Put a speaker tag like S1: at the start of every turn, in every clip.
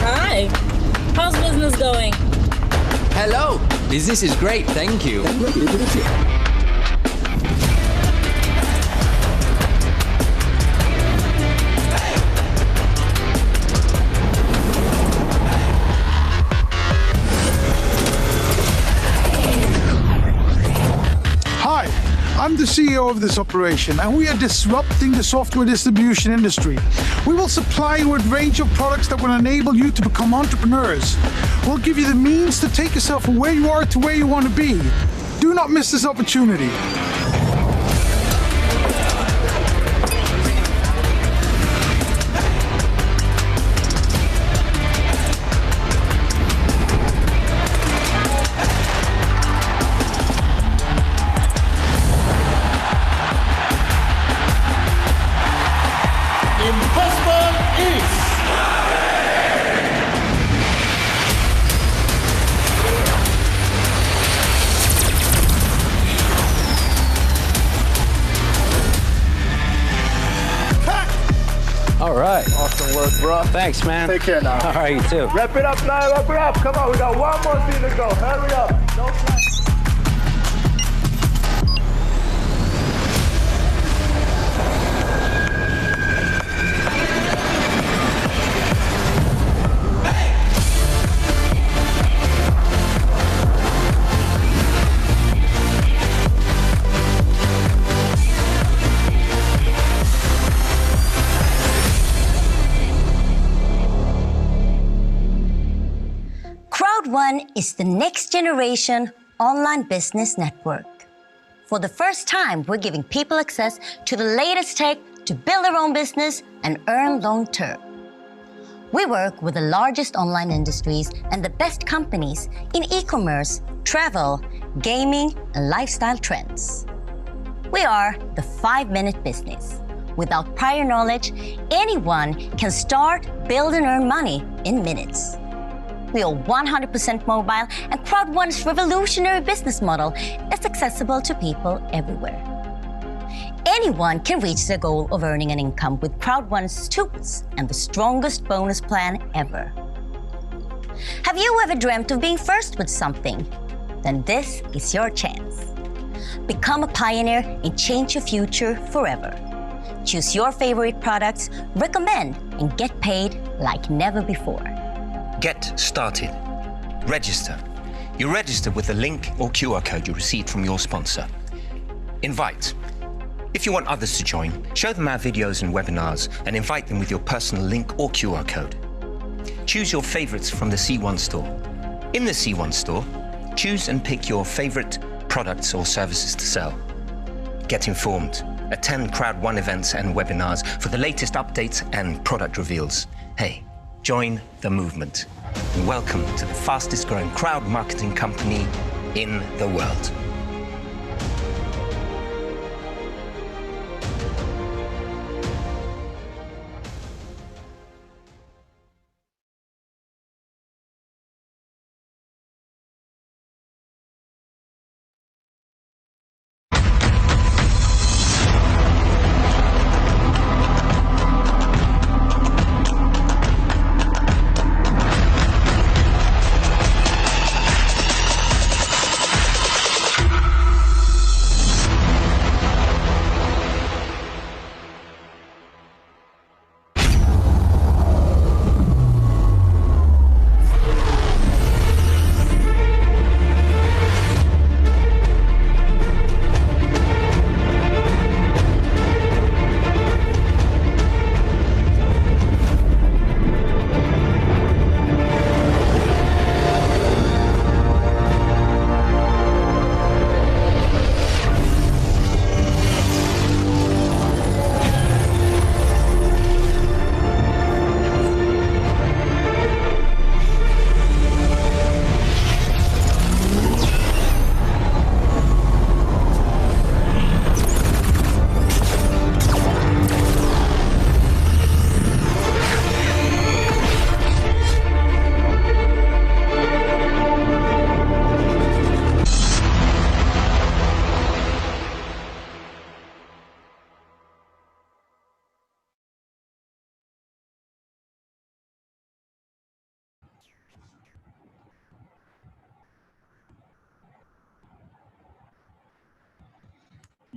S1: Hi, how's business going?
S2: Hello, business is great, thank you.
S3: Hi, I'm the CEO of this operation, and we are disrupting the software distribution industry. We will supply you with a range of products that will enable you to become entrepreneurs. We'll give you the means to take yourself from where you are to where you want to be. Do not miss this opportunity.
S2: All right.
S4: Awesome work, bro.
S2: Thanks, man.
S4: Take care now.
S2: All right, you too.
S4: Wrap it up now, wrap it up. Come on, we got one more thing to go. Hurry up. No time.
S5: Crowd1 is the next generation online business network. For the first time, we're giving people access to the latest tech to build their own business and earn long term. We work with the largest online industries and the best companies in e-commerce, travel, gaming, and lifestyle trends. We are the 5-minute business. Without prior knowledge, anyone can start, build, and earn money in minutes. We are 100% mobile, and Crowd1's revolutionary business model is accessible to people everywhere. Anyone can reach their goal of earning an income with Crowd1's tools and the strongest bonus plan ever. Have you ever dreamt of being first with something? Then this is your chance. Become a pioneer and change your future forever. Choose your favorite products, recommend, and get paid like never before.
S6: Get started. Register. You register with the link or QR code you received from your sponsor. Invite. If you want others to join, show them our videos and webinars and invite them with your personal link or QR code. Choose your favorites from the C1 store. In the C1 store, choose and pick your favorite products or services to sell. Get informed. Attend Crowd1 events and webinars for the latest updates and product reveals. Hey, join the movement. And welcome to the fastest growing crowd marketing company in the world.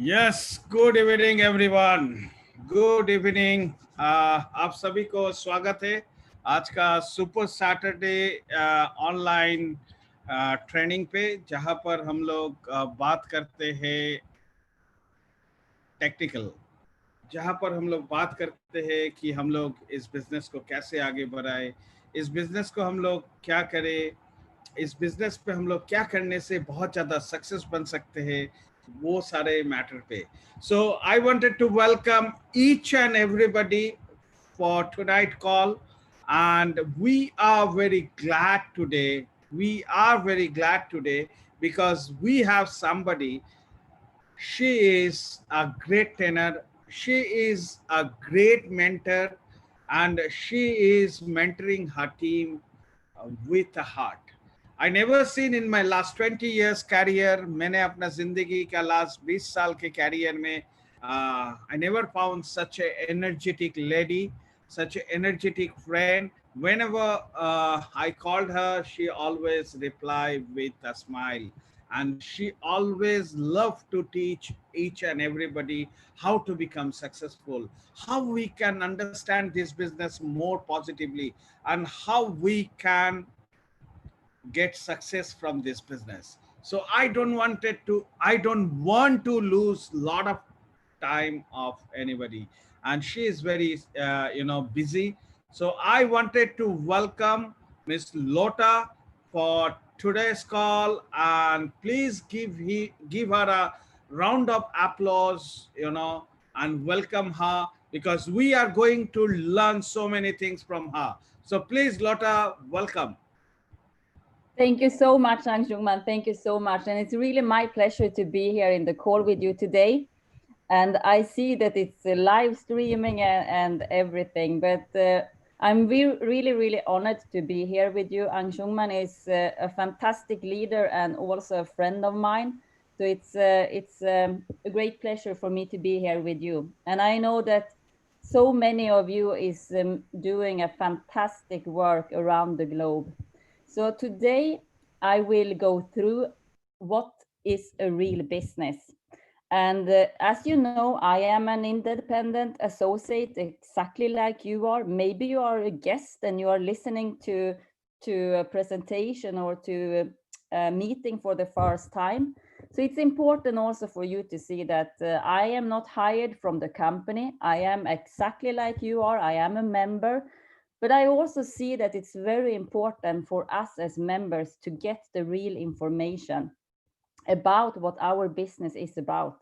S7: Yes, good evening everyone. Good evening. आप सभी को स्वागत है आज का super Saturday online training पे, जहां पर हम लोग बात करते हैं टेक्निकल, जहां पर हम लोग बात करते हैं कि हम लोग इस बिजनेस को कैसे आगे बढ़ाए, इस बिजनेस को हम लोग क्या करें, इस बिजनेस पे हम लोग क्या करने से बहुत ज़्यादा सक्सेस बन सकते हैं, वो सारे मैटर पे. So I wanted to welcome each and everybody for tonight call, and we are very glad today. We are very glad today because we have somebody. She is a great trainer. She is a great mentor, and she is mentoring her team with a heart. I never seen in my last 20 years career, मैंने अपना जिंदगी का last 20 साल के career में I never found such an energetic lady, such an energetic friend. Whenever I called her, she always replied with a smile, and she always loved to teach each and everybody how to become successful, how we can understand this business more positively, and how we can get success from this business. So I don't want to lose a lot of time of anybody, and she is very busy. So I wanted to welcome Miss Lota for today's call, and please give her a round of applause, and welcome her, because we are going to learn so many things from her. So please, Lota, welcome.
S8: Thank you so much, Anshungman. Thank you so much. And it's really my pleasure to be here in the call with you today. And I see that it's live streaming and everything, but I'm really, really honored to be here with you. Anshungman is a fantastic leader and also a friend of mine. So it's a great pleasure for me to be here with you. And I know that so many of you is doing a fantastic work around the globe. So today I will go through what is a real business. And as you know, I am an independent associate, exactly like you are. Maybe you are a guest and you are listening to a presentation or to a meeting for the first time. So it's important also for you to see that I am not hired from the company. I am exactly like you are. I am a member. But I also see that it's very important for us as members to get the real information about what our business is about.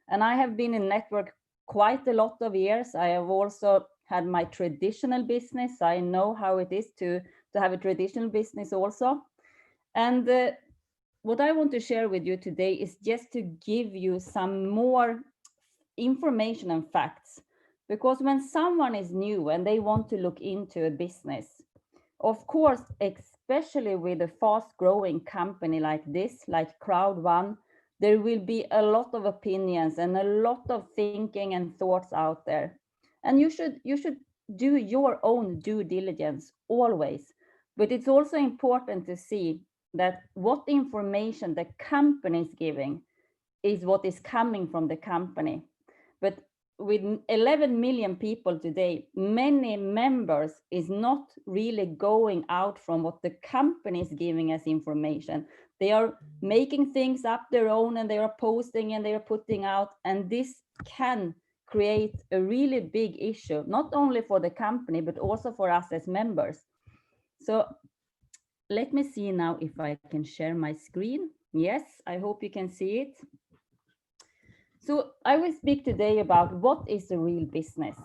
S8: And I have been in network quite a lot of years. I have also had my traditional business. I know how it is to have a traditional business also. And what I want to share with you today is just to give you some more information and facts. Because when someone is new and they want to look into a business, of course, especially with a fast growing company like this, like Crowd1, there will be a lot of opinions and a lot of thinking and thoughts out there. And you should do your own due diligence always. But it's also important to see that what information the company is giving is what is coming from the company. But with 11 million people today, many members is not really going out from what the company is giving as information. They are making things up their own and they are posting and they are putting out, and this can create a really big issue, not only for the company, but also for us as members. So let me see now if I can share my screen. Yes, I hope you can see it. So I will speak today about what is a real business.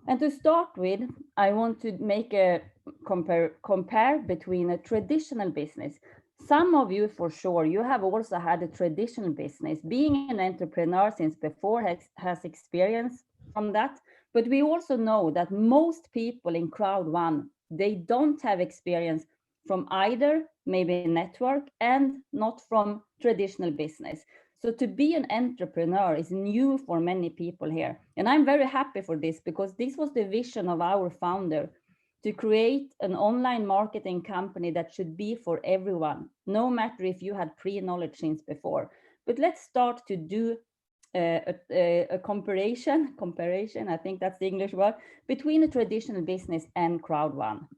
S8: And to start with, I want to make a compare between a traditional business. Some of you, for sure, you have also had a traditional business. Being an entrepreneur since before has experience from that. But we also know that most people in Crowd1, they don't have experience from either maybe network and not from traditional business. So to be an entrepreneur is new for many people here. And I'm very happy for this because this was the vision of our founder, to create an online marketing company that should be for everyone, no matter if you had pre-knowledge since before. But let's start to do a comparison, I think that's the English word, between a traditional business and Crowd1.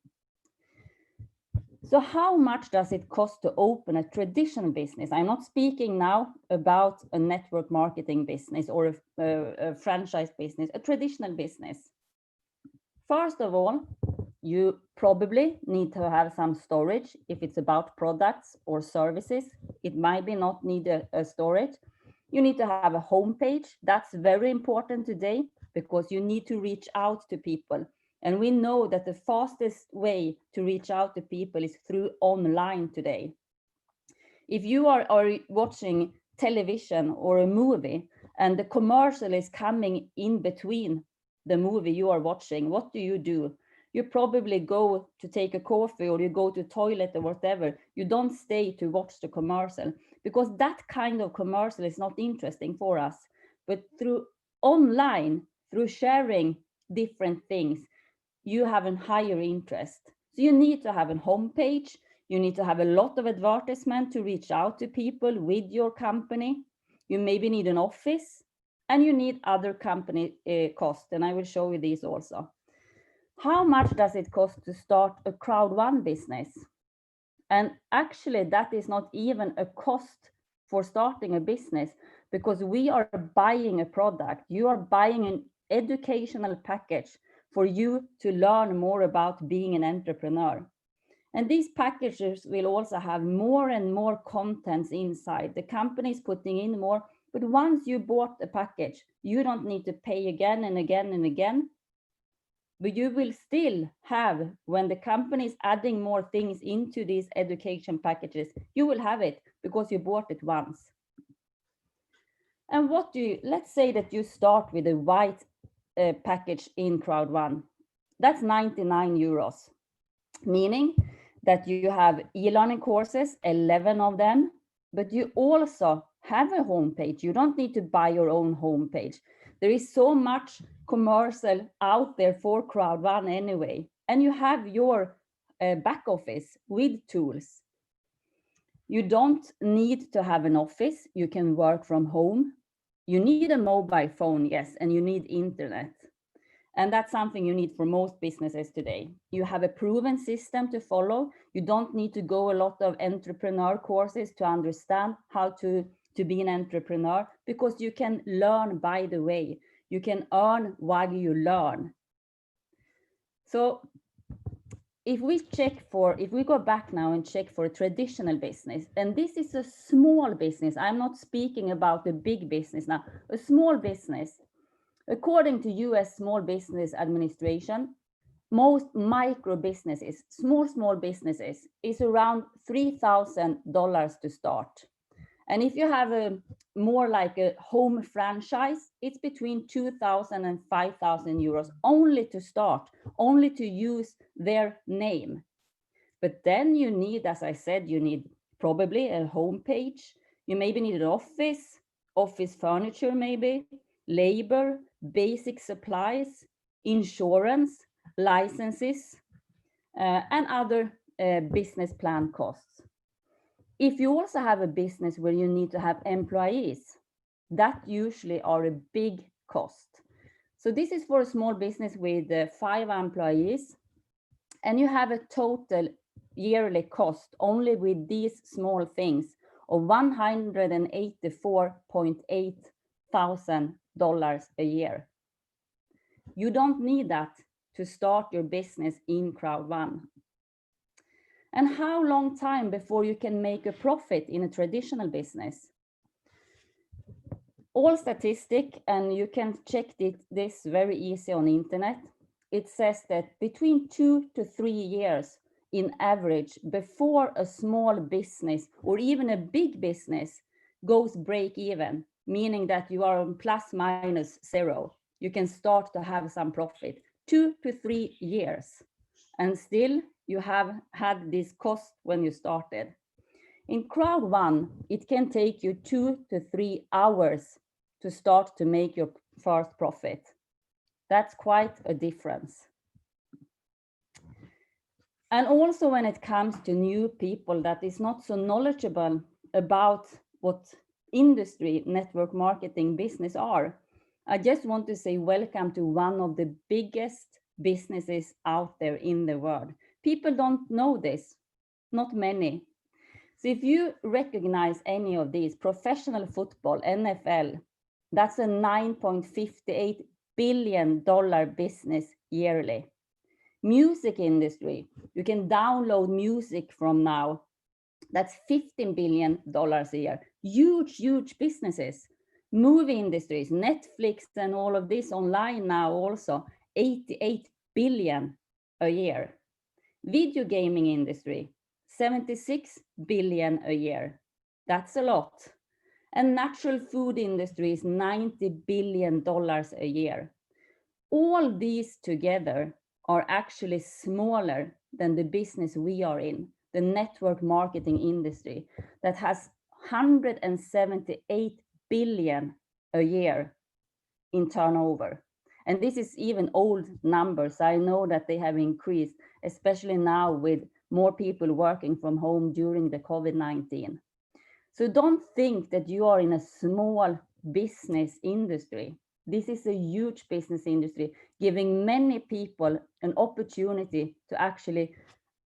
S8: So how much does it cost to open a traditional business? I'm not speaking now about a network marketing business or a franchise business, a traditional business. First of all, you probably need to have some storage. If it's about products or services, it might be not need a storage. You need to have a homepage. That's very important today because you need to reach out to people. And we know that the fastest way to reach out to people is through online today. If you are watching television or a movie and the commercial is coming in between the movie you are watching, what do? You probably go to take a coffee or you go to toilet or whatever. You don't stay to watch the commercial because that kind of commercial is not interesting for us. But through online, through sharing different things, you have a higher interest. So you need to have a homepage. You need to have a lot of advertisement to reach out to people with your company. You maybe need an office and you need other company costs. And I will show you these also. How much does it cost to start a Crowd1 business? And actually that is not even a cost for starting a business because we are buying a product. You are buying an educational package for you to learn more about being an entrepreneur. And these packages will also have more and more contents inside. The company is putting in more, but once you bought a package, you don't need to pay again and again and again. But you will still have, when the company is adding more things into these education packages, you will have it because you bought it once. And let's say that you start with a white package in Crowd1. That's 99 euros, meaning that you have e-learning courses, 11 of them, but you also have a homepage. You don't need to buy your own homepage. There is so much commercial out there for Crowd1 anyway, and you have your back office with tools. You don't need to have an office. You can work from home. You need a mobile phone, yes, and you need internet. And that's something you need for most businesses today. You have a proven system to follow. You don't need to go a lot of entrepreneur courses to understand how to be an entrepreneur, because you can learn by the way. You can earn while you learn. So if we go back now and check for a traditional business, and this is a small business, I'm not speaking about a big business now, a small business. According to US Small Business Administration, most micro businesses, small businesses, is around $3,000 to start. And if you have a more like a home franchise, it's between 2,000 and 5,000 euros only to start, only to use their name. But then you need, as I said, you need probably a homepage. You maybe need an office furniture maybe, labor, basic supplies, insurance, licenses, and other business plan costs. If you also have a business where you need to have employees, that usually are a big cost. So this is for a small business with 5 employees, and you have a total yearly cost only with these small things of $184.8 thousand a year. You don't need that to start your business in Crowd1. And how long time before you can make a profit in a traditional business? All statistic, and you can check this very easy on the internet. It says that between 2 to 3 years in average before a small business or even a big business goes break even, meaning that you are on plus minus 0. You can start to have some profit. 2 to 3 years. And still you have had this cost when you started. In Crowd1, it can take you 2 to 3 hours to start to make your first profit. That's quite a difference. And also when it comes to new people that is not so knowledgeable about what industry network marketing business are, I just want to say welcome to one of the biggest businesses out there in the world. People don't know this, not many. So if you recognize any of these, professional football, NFL, that's a $9.58 billion business yearly. Music industry, you can download music from now. That's $15 billion a year. Huge, huge businesses. Movie industries, Netflix and all of this online now also, 88 billion a year. Video gaming industry, 76 billion a year. That's a lot. And natural food industry is $90 billion a year. All these together are actually smaller than the business we are in, the network marketing industry, that has 178 billion a year in turnover. And this is even old numbers. I know that they have increased, especially now with more people working from home during the COVID-19. So don't think that you are in a small business industry. This is a huge business industry, giving many people an opportunity to actually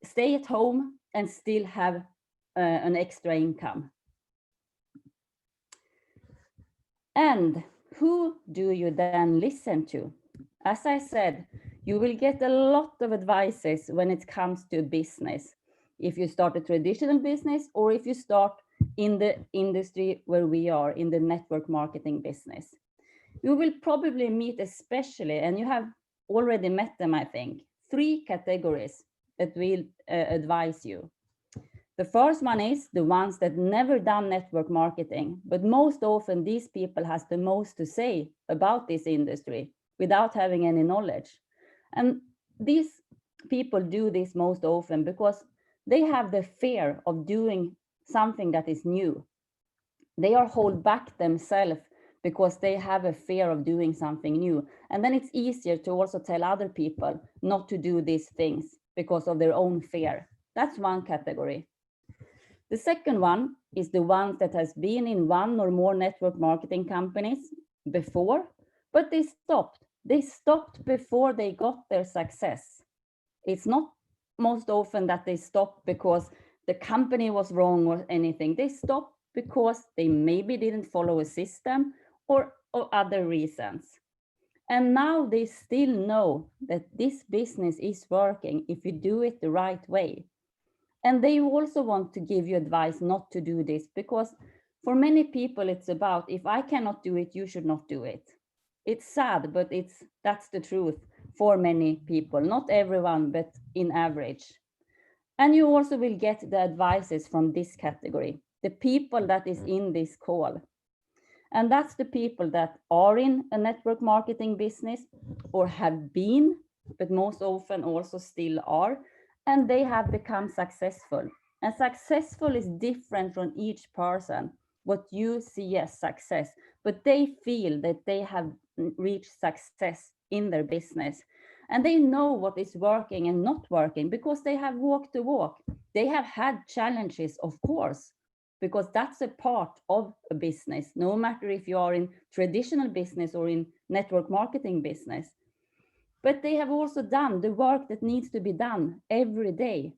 S8: stay at home and still have an extra income. And who do you then listen to? As I said, you will get a lot of advices when it comes to business. If you start a traditional business or if you start in the industry where we are, in the network marketing business. You will probably meet especially, and you have already met them, I think, 3 categories that will advise you. The first one is the ones that never done network marketing, but most often these people has the most to say about this industry without having any knowledge. And these people do this most often because they have the fear of doing something that is new. They are hold back themselves because they have a fear of doing something new. And then it's easier to also tell other people not to do these things because of their own fear. That's one category. The second one is the ones that has been in one or more network marketing companies before, but they stopped. They stopped before they got their success. It's not most often that they stop because the company was wrong or anything. They stop because they maybe didn't follow a system or other reasons. And now they still know that this business is working if you do it the right way. And they also want to give you advice not to do this, because for many people it's about, if I cannot do it, you should not do it. It's sad, but that's the truth for many people, not everyone, but in average. And you also will get the advices from this category, the people that is in this call. And that's the people that are in a network marketing business or have been, but most often also still are, and they have become successful. And successful is different from each person, what you see as success, but they feel that they have reached success in their business. And they know what is working and not working because they have walked the walk. They have had challenges, of course, because that's a part of a business, no matter if you are in traditional business or in network marketing business. But they have also done the work that needs to be done every day.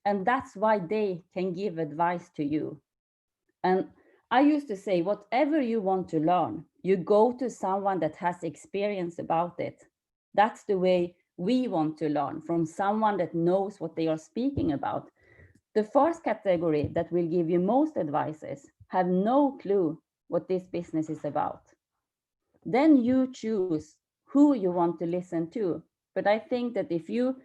S8: And that's why they can give advice to you. And I used to say, whatever you want to learn, you go to someone that has experience about it. That's the way we want to learn, from someone that knows what they are speaking about. The first category that will give you most advices have no clue what this business is about. Then you choose who you want to listen to. But I think that if you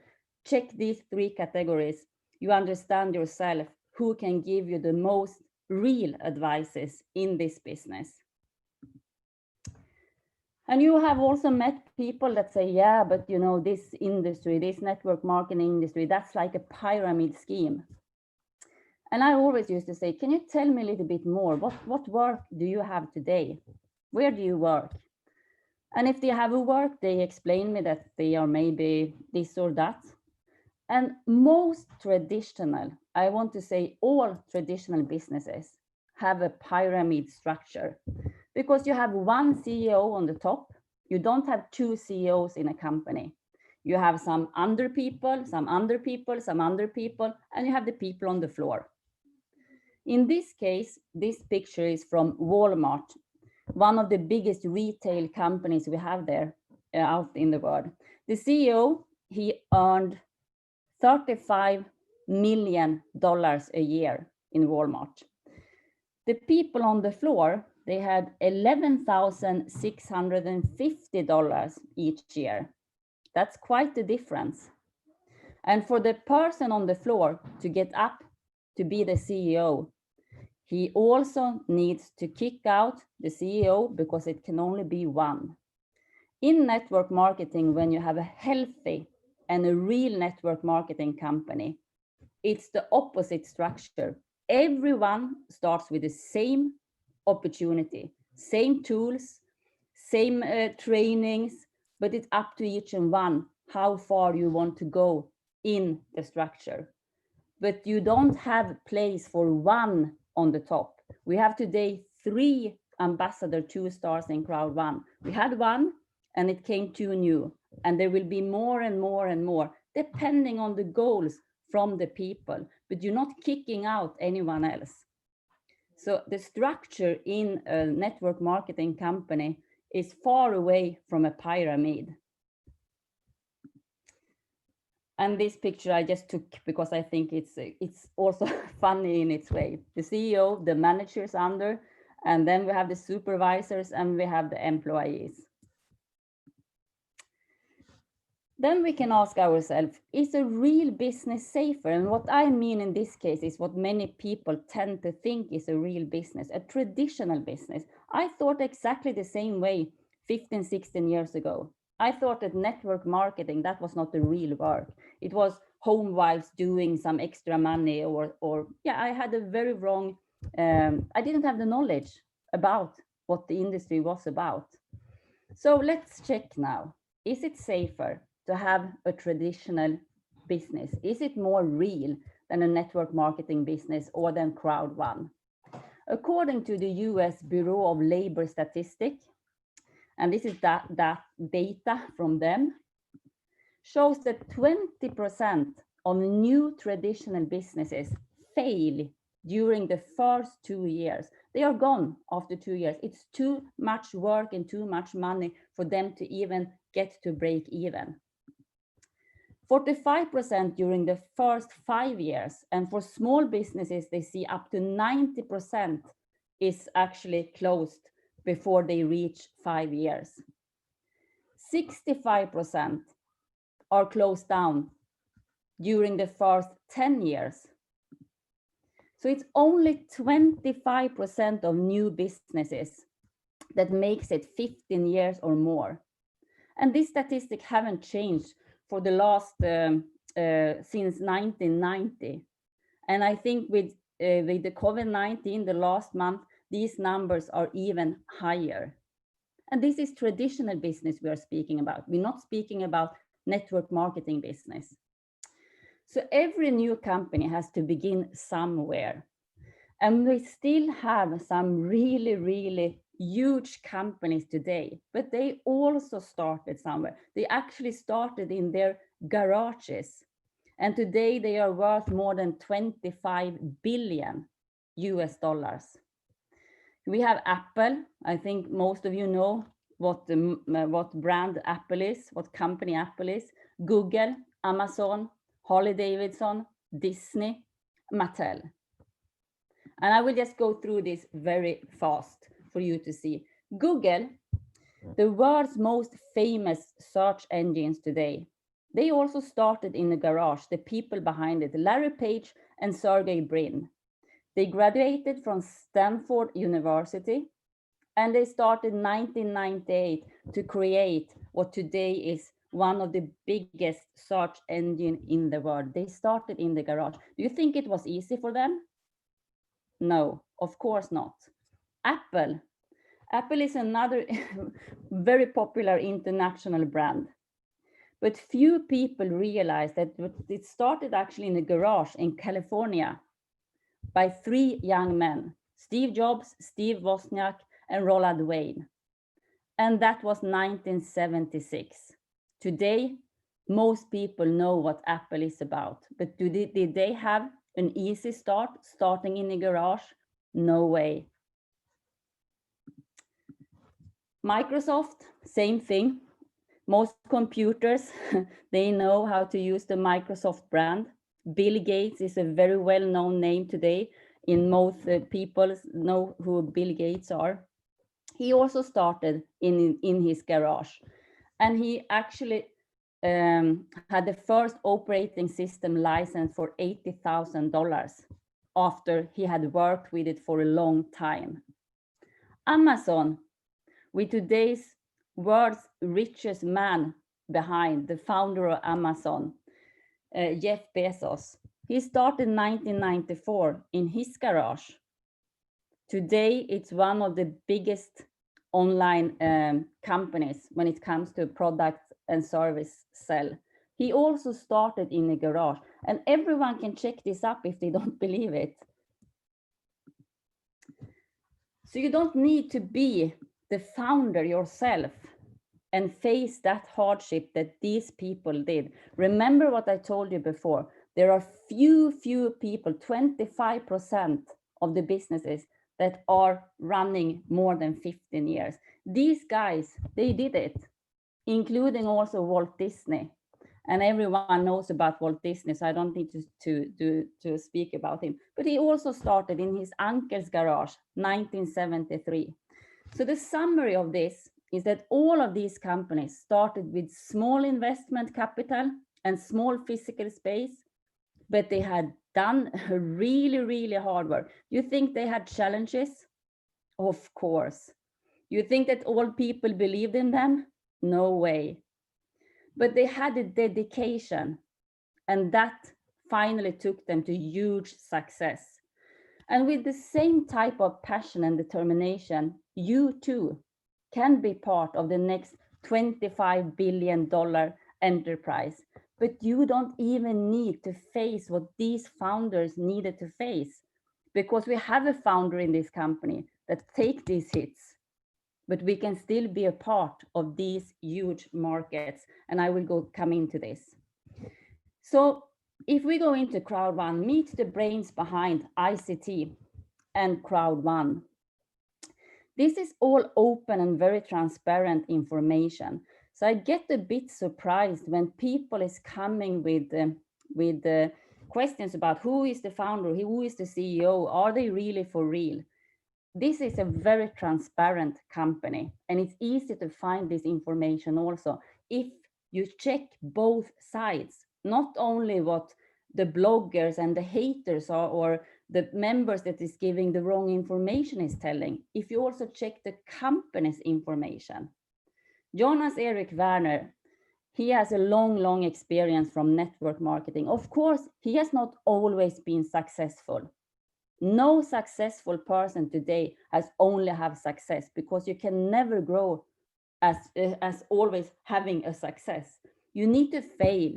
S8: check these three categories, you understand yourself who can give you the most real advices in this business. And you have also met people that say, yeah, but you know, this industry, this network marketing industry, that's like a pyramid scheme. And I always used to say, can you tell me a little bit more? What work do you have today? Where do you work? And if they have a work, they explain me that they are maybe this or that. And most traditional, I want to say all traditional businesses have a pyramid structure, because you have one CEO on the top. You don't have two CEOs in a company. You have some under people, some under people, some under people, and you have the people on the floor. In this case, this picture is from Walmart, one of the biggest retail companies we have there out in the world. The CEO, he earned $35 million a year in Walmart. The people on the floor, they had $11,650 each year. That's quite the difference. And for the person on the floor to get up to be the CEO, he also needs to kick out the CEO because it can only be one. In network marketing, when you have a healthy and a real network marketing company, it's the opposite structure. Everyone starts with the same opportunity, same tools, same trainings, but it's up to each and one how far you want to go in the structure. But you don't have place for one on the top. We have today 3 ambassador 2 stars in Crowd1. We had one and it came 2 new, and there will be more and more and more, depending on the goals from the people, but you're not kicking out anyone else. So the structure in a network marketing company is far away from a pyramid. And this picture I just took because I think it's also funny in its way. The CEO, the managers under, and then we have the supervisors and we have the employees. Then we can ask ourselves, is a real business safer? And what I mean in this case is what many people tend to think is a real business, a traditional business. I thought exactly the same way 15, 16 years ago. I thought that network marketing, that was not the real work. It was home wives doing some extra money, or yeah, I had a very wrong, I didn't have the knowledge about what the industry was about. So let's check now. Is it safer to have a traditional business? Is it more real than a network marketing business or than Crowd1? According to the US Bureau of Labor Statistics, and this is that data from them, shows that 20% of new traditional businesses fail during the first 2 years. They are gone after 2 years. It's too much work and too much money for them to even get to break even. 45% during the first 5 years. And for small businesses, they see up to 90% is actually closed before they reach 5 years. 65% are closed down during the first 10 years. So it's only 25% of new businesses that makes it 15 years or more. And these statistics haven't changed for the last, since 1990. And I think with the COVID-19, the last month, these numbers are even higher. And this is traditional business we are speaking about. We're not speaking about network marketing business. So every new company has to begin somewhere. And we still have some really, really huge companies today, but they also started somewhere. They actually started in their garages. And today they are worth more than 25 billion US dollars. We have Apple. I think most of you know what brand Apple is, what company Apple is. Google, Amazon, Harley Davidson, Disney, Mattel. And I will just go through this very fast for you to see. Google, the world's most famous search engines today, they also started in the garage, the people behind it, Larry Page and Sergey Brin. They graduated from Stanford University, and they started in 1998 to create what today is one of the biggest search engine in the world. They started in the garage. Do you think it was easy for them? No, of course not. Apple. Apple is another very popular international brand. But few people realize that it started actually in a garage in California by 3 young men, Steve Jobs, Steve Wozniak, and Roland Wayne. And that was 1976. Today, most people know what Apple is about, but did they have an easy start, starting in a garage? No way. Microsoft, same thing. Most computers, they know how to use the Microsoft brand. Bill Gates is a very well-known name today. In most people know who Bill Gates are. He also started in his garage, and he actually had the first operating system license for $80,000 after he had worked with it for a long time. Amazon, with today's world's richest man behind, the founder of Amazon, Jeff Bezos. He started in 1994 in his garage. Today, it's one of the biggest online companies when it comes to products and service sell. He also started in a garage, and everyone can check this up if they don't believe it. So you don't need to be the founder yourself and face that hardship that these people did. Remember what I told you before. There are few people, 25% of the businesses that are running more than 15 years. These guys, they did it, including also Walt Disney. And everyone knows about Walt Disney, so I don't need to speak about him. But he also started in his uncle's garage, 1973. So the summary of this is that all of these companies started with small investment capital and small physical space, but they had done really, really hard work. You think they had challenges? Of course. You think that all people believed in them? No way. But they had a dedication And that finally took them to huge success. And with the same type of passion and determination, you too can be part of the next $25 billion enterprise. But you don't even need to face what these founders needed to face, because we have a founder in this company that take these hits, but we can still be a part of these huge markets. And I will come into this. So if we go into Crowd1, meet the brains behind ICT and Crowd1. This is all open and very transparent information. So I get a bit surprised when people is coming with questions about who is the founder, who is the CEO, are they really for real? This is a very transparent company, and it's easy to find this information also if you check both sides, not only what the bloggers and the haters are, or the members that is giving the wrong information is telling, if you also check the company's information. Jonas Erik Werner, he has a long experience from network marketing. Of course, he has not always been successful. No successful person today has only have success, because you can never grow as always having a success. You need to fail,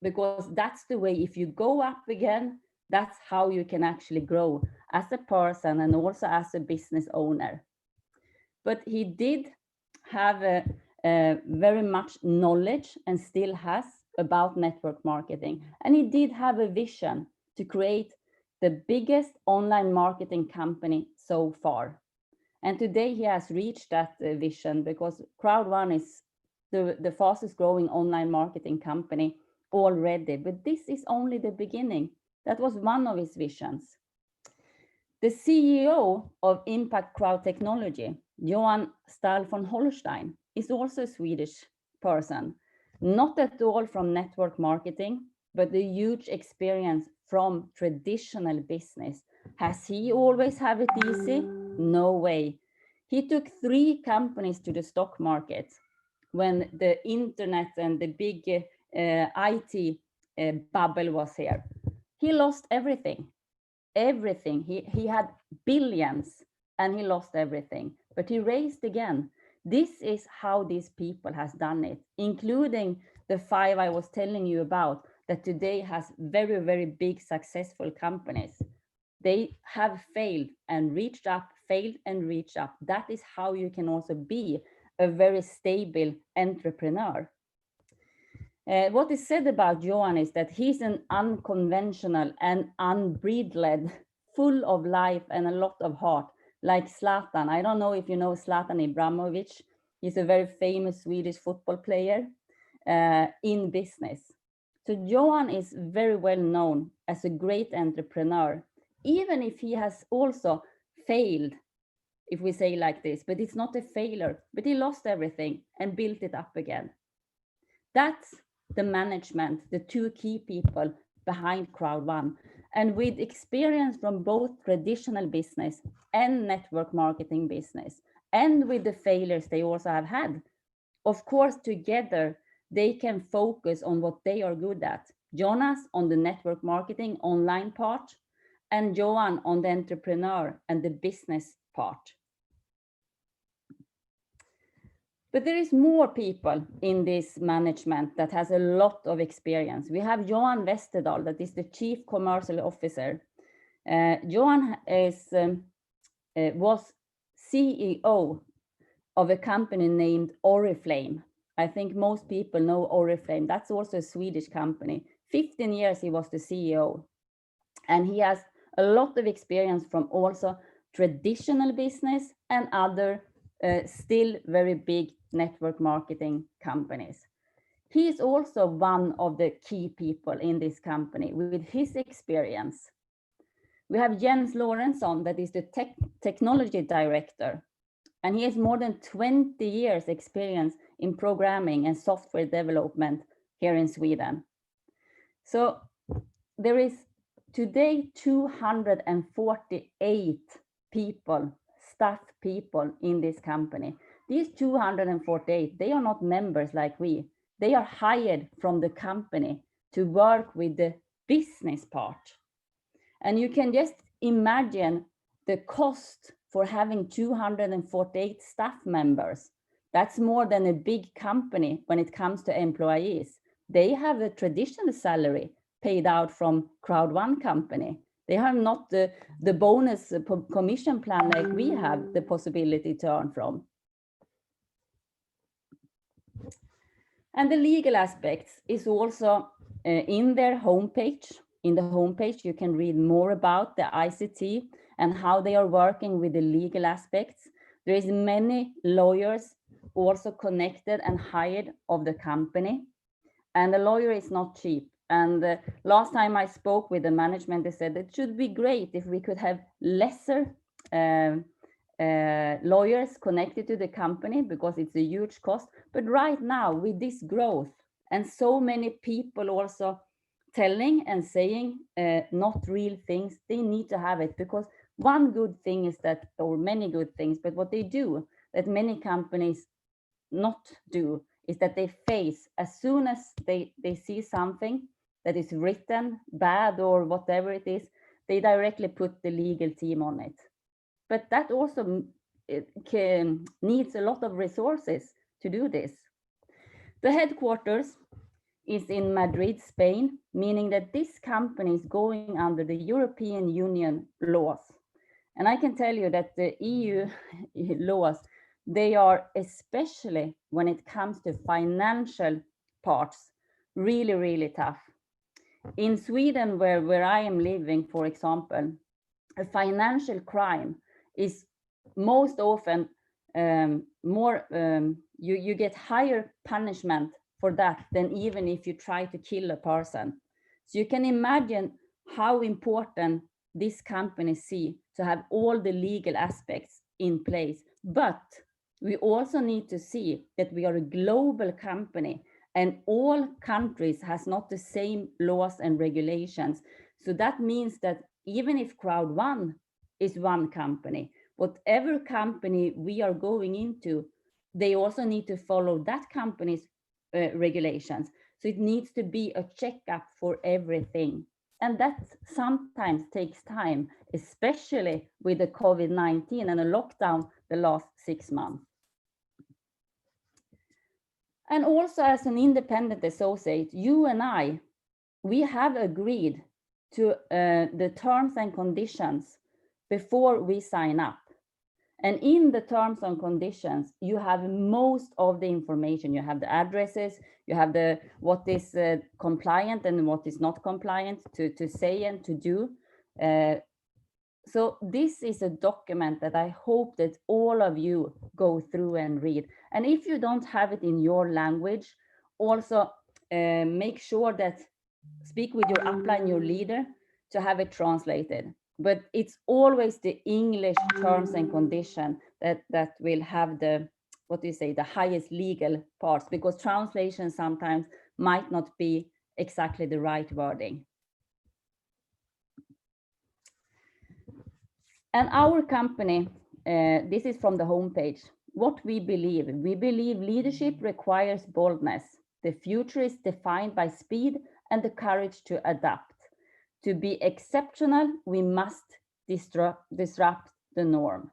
S8: because that's the way, if you go up again, that's how you can actually grow as a person and also as a business owner. But he did have a very much knowledge, and still has, about network marketing. And he did have a vision to create the biggest online marketing company so far. And today he has reached that vision, because Crowd1 is the fastest growing online marketing company already. But this is only the beginning. That was one of his visions. The CEO of Impact Crowd Technology, Johan Stahl von Holstein, is also a Swedish person, not at all from network marketing, but the huge experience from traditional business. Has he always have it easy? No way. He took 3 companies to the stock market when the internet and the big IT bubble was here. He lost everything. He had billions and he lost everything, but he raised again. This is how these people has done it, including the 5 I was telling you about that today has very, very big successful companies. They have failed and reached up, failed and reached up. That is how you can also be a very stable entrepreneur. What is said about Johan is that he's an unconventional and unbridled, full of life and a lot of heart, like Zlatan. I don't know if you know Zlatan Ibrahimovic. He's a very famous Swedish football player in business. So Johan is very well known as a great entrepreneur, even if he has also failed, if we say like this, but it's not a failure, but he lost everything and built it up again. That's the management, the 2 key people behind Crowd1. And with experience from both traditional business and network marketing business, and with the failures they also have had, of course, together, they can focus on what they are good at. Jonas on the network marketing online part, and Johan on the entrepreneur and the business part. But there is more people in this management that has a lot of experience. We have Johan Westerdahl, that is the Chief Commercial Officer. Johan was CEO of a company named Oriflame. I think most people know Oriflame. That's also a Swedish company. 15 years he was the CEO. And he has a lot of experience from also traditional business and other still very big network marketing companies. He is also one of the key people in this company with his experience. We have Jens Lorentzon, that is the technology director, and he has more than 20 years experience in programming and software development here in Sweden. So there is today 248 people, staff people in this company. These 248, they are not members like we. They are hired from the company to work with the business part. And you can just imagine the cost for having 248 staff members. That's more than a big company when it comes to employees. They have a traditional salary paid out from Crowd1 company. They have not the bonus commission plan like we have the possibility to earn from. And the legal aspects is also in their homepage. In the homepage, you can read more about the ICT and how they are working with the legal aspects. There is many lawyers also connected and hired of the company. And the lawyer is not cheap. And last time I spoke with the management, they said it should be great if we could have lesser lawyers connected to the company because it's a huge cost. But right now with this growth and so many people also telling and saying not real things, they need to have it, because one good thing is that, or many good things, but what they do that many companies not do is that they face, as soon as they see something that is written bad or whatever it is, they directly put the legal team on it. But that also needs a lot of resources to do this. The headquarters is in Madrid, Spain, meaning that this company is going under the European Union laws. And I can tell you that the EU laws, they are, especially when it comes to financial parts, really, really tough. In Sweden, where I am living, for example, a financial crime is most often you get higher punishment for that than even if you try to kill a person. So you can imagine how important this company see to have all the legal aspects in place. But we also need to see that we are a global company and all countries has not the same laws and regulations. So that means that even if Crowd1 is one company, whatever company we are going into, they also need to follow that company's regulations. So it needs to be a checkup for everything. And that sometimes takes time, especially with the COVID-19 and a lockdown the last 6 months. And also as an independent associate, you and I, we have agreed to the terms and conditions before we sign up. And in the terms and conditions, you have most of the information. You have the addresses, you have the what is compliant and what is not compliant to say and to do. So this is a document that I hope that all of you go through and read. And if you don't have it in your language, also make sure that speak with your upline, your leader, to have it translated. But it's always the English terms and condition that will have the, what do you say, the highest legal parts, because translation sometimes might not be exactly the right wording. And our company, this is from the homepage, what we believe leadership requires boldness. The future is defined by speed and the courage to adapt. To be exceptional, we must disrupt the norm.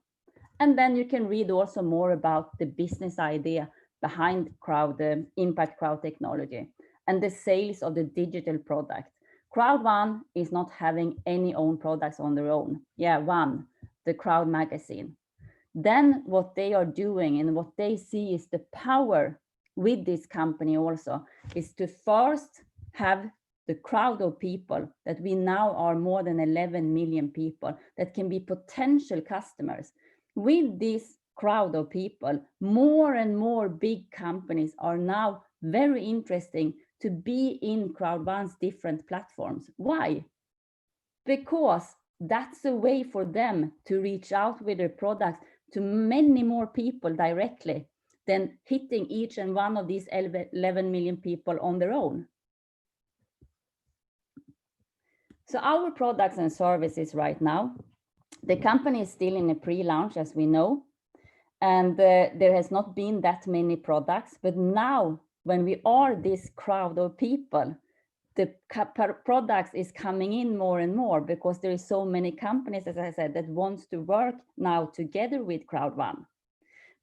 S8: And then you can read also more about the business idea behind the Impact Crowd technology and the sales of the digital product. Crowd1 is not having any own products on their own. Yeah, one, the Crowd magazine. Then what they are doing and what they see is the power with this company also is to first have the crowd of people that we now are more than 11 million people that can be potential customers. With this crowd of people, more and more big companies are now very interesting to be in Crowd1's different platforms. Why? Because that's a way for them to reach out with their products to many more people directly than hitting each and one of these 11 million people on their own. So our products and services right now, the company is still in a pre-launch, as we know, and there has not been that many products. But now, when we are this crowd of people, the products is coming in more and more because there is so many companies, as I said, that wants to work now together with Crowd1.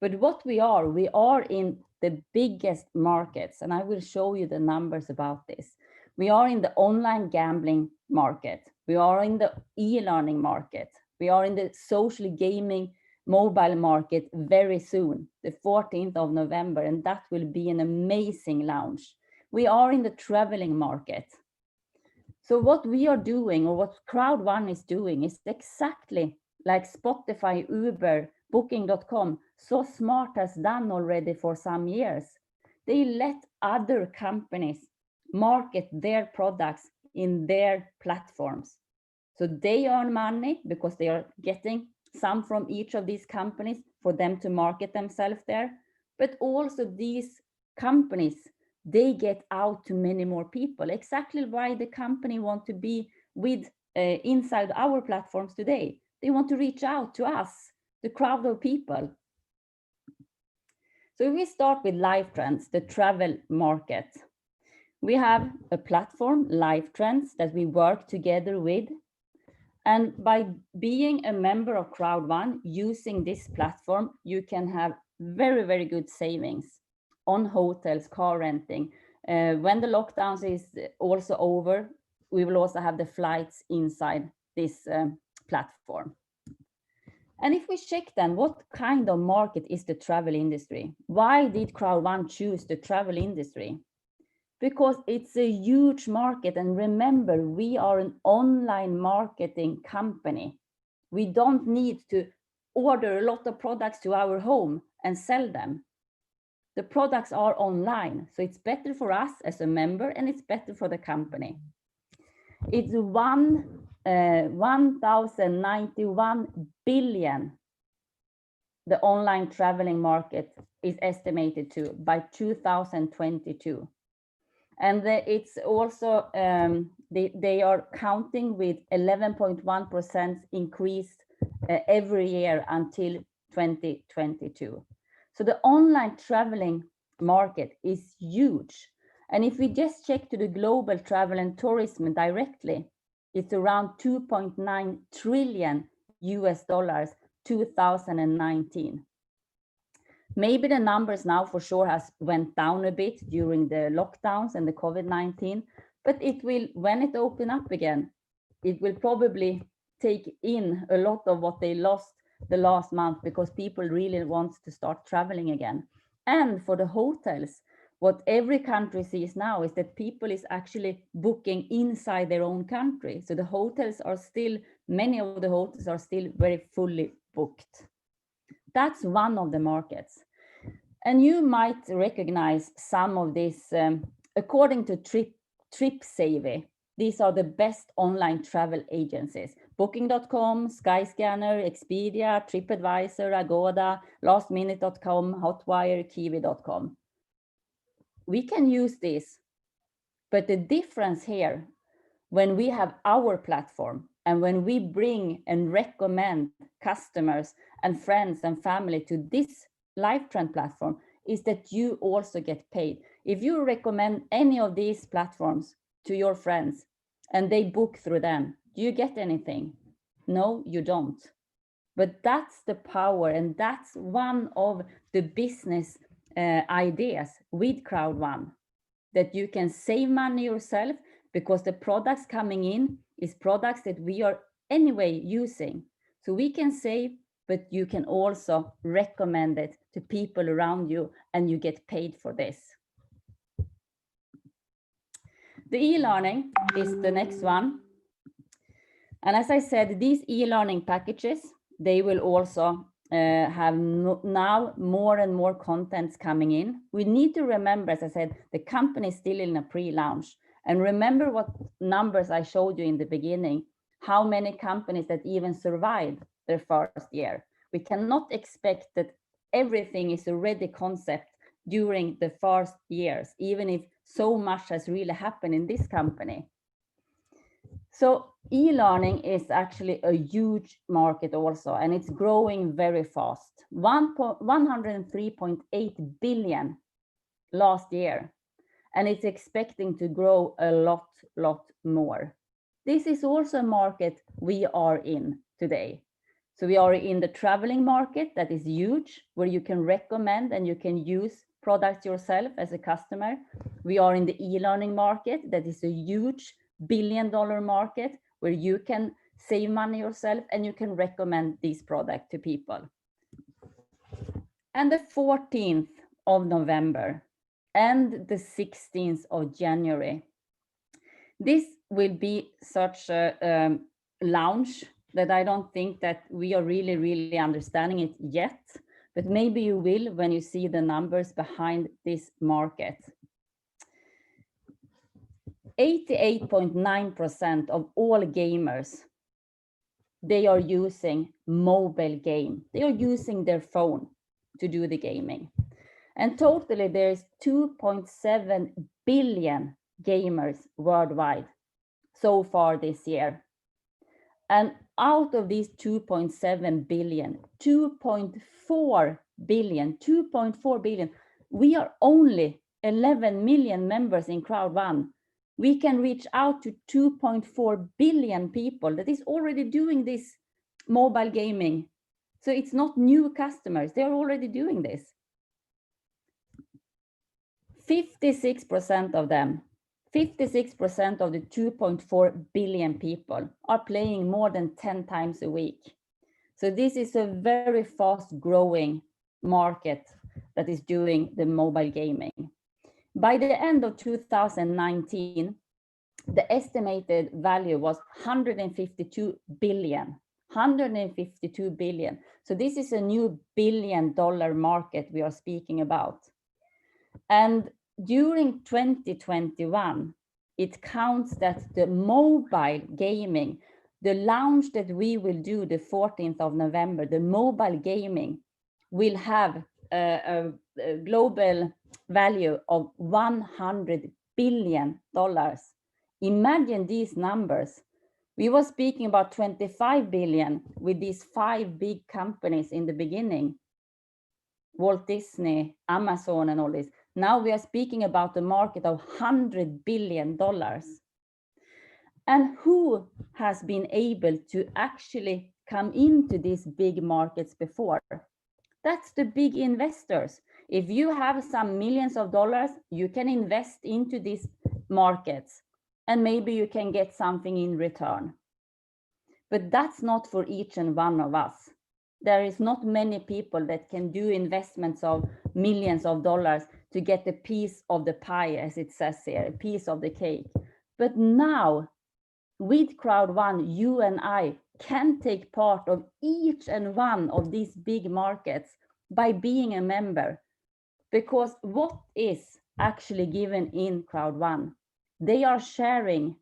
S8: But what we are in the biggest markets, and I will show you the numbers about this. We are in the online gambling market. We are in the e-learning market. We are in the social gaming mobile market very soon, the 14th of November, and that will be an amazing launch. We are in the traveling market. So what we are doing, or what Crowd1 is doing, is exactly like Spotify, Uber, Booking.com, So Smart has done already for some years. They let other companies market their products in their platforms. So they earn money because they are getting some from each of these companies for them to market themselves there. But also these companies, they get out to many more people. Exactly why the company want to be with inside our platforms today. They want to reach out to us, the crowd of people. So if we start with Life Trends, the travel market. We have a platform, Life Trends, that we work together with. And by being a member of Crowd1, using this platform, you can have very, very good savings on hotels, car renting. When the lockdowns is also over, we will also have the flights inside this platform. And if we check then, what kind of market is the travel industry? Why did Crowd1 choose the travel industry? Because it's a huge market. And remember, we are an online marketing company. We don't need to order a lot of products to our home and sell them. The products are online. So it's better for us as a member and it's better for the company. It's 1,091 billion. The online traveling market is estimated to by 2022. And it's also, they are counting with 11.1% increase every year until 2022. So the online traveling market is huge. And if we just check to the global travel and tourism directly, it's around 2.9 trillion US dollars 2019. Maybe the numbers now for sure has went down a bit during the lockdowns and the COVID-19, but it will, when it open up again, it will probably take in a lot of what they lost the last month because people really want to start traveling again. And for the hotels, what every country sees now is that people is actually booking inside their own country. So the hotels are still, many of the hotels are still very fully booked. That's one of the markets. And you might recognize some of this, according to TripSavvy, these are the best online travel agencies. Booking.com, Skyscanner, Expedia, TripAdvisor, Agoda, lastminute.com, Hotwire, Kiwi.com. We can use this, but the difference here, when we have our platform and when we bring and recommend customers and friends and family to this LifeTrend platform, is that you also get paid. If you recommend any of these platforms to your friends and they book through them, do you get anything? No, you don't. But that's the power, and that's one of the business ideas with Crowd1, that you can save money yourself because the products coming in is products that we are anyway using. So we can save, but you can also recommend it to people around you and you get paid for this. The e-learning is the next one. And as I said, these e-learning packages, they will also have now more and more contents coming in. We need to remember, as I said, the company is still in a pre-launch. And remember what numbers I showed you in the beginning, how many companies that even survived their first year. We cannot expect that everything is a ready concept during the first years, even if so much has really happened in this company. So e-learning is actually a huge market also, and it's growing very fast. 103.8 billion last year. and it's expecting to grow a lot more. This is also a market we are in today. So we are in the traveling market that is huge, where you can recommend and you can use products yourself as a customer. We are in the e-learning market that is a huge billion-dollar market where you can save money yourself and you can recommend this product to people. And the 14th of November and the 16th of January, this will be such a launch that I don't think that we are really understanding it yet, but maybe you will when you see the numbers behind this market. 88.9% of all gamers, they are using mobile game. They are using their phone to do the gaming. And totally there's 2.7 billion gamers worldwide so far this year. And out of these 2.7 billion, 2.4 billion, we are only 11 million members in Crowd1. We can reach out to 2.4 billion people that is already doing this mobile gaming. So it's not new customers, they are already doing this. 56% of them, 56% of the 2.4 billion people are playing more than 10 times a week. So this is a very fast growing market that is doing the mobile gaming. By the end of 2019, the estimated value was 152 billion. 152 billion. So this is a new billion-dollar market we are speaking about. And during 2021, it counts that the mobile gaming, the launch that we will do the 14th of November, the mobile gaming will have a global value of $100 billion. Imagine these numbers. We were speaking about 25 billion with these 5 big companies in the beginning, Walt Disney, Amazon, and all this. Now we are speaking about a market of $100 billion. And who has been able to actually come into these big markets before? That's the big investors. If you have some millions of dollars, you can invest into these markets and maybe you can get something in return. But that's not for each and one of us. There is not many people that can do investments of millions of dollars to get a piece of the pie, as it says here, a piece of the cake. But now, with Crowd1, you and I can take part of each and one of these big markets by being a member. Because what is actually given in Crowd1? They are sharing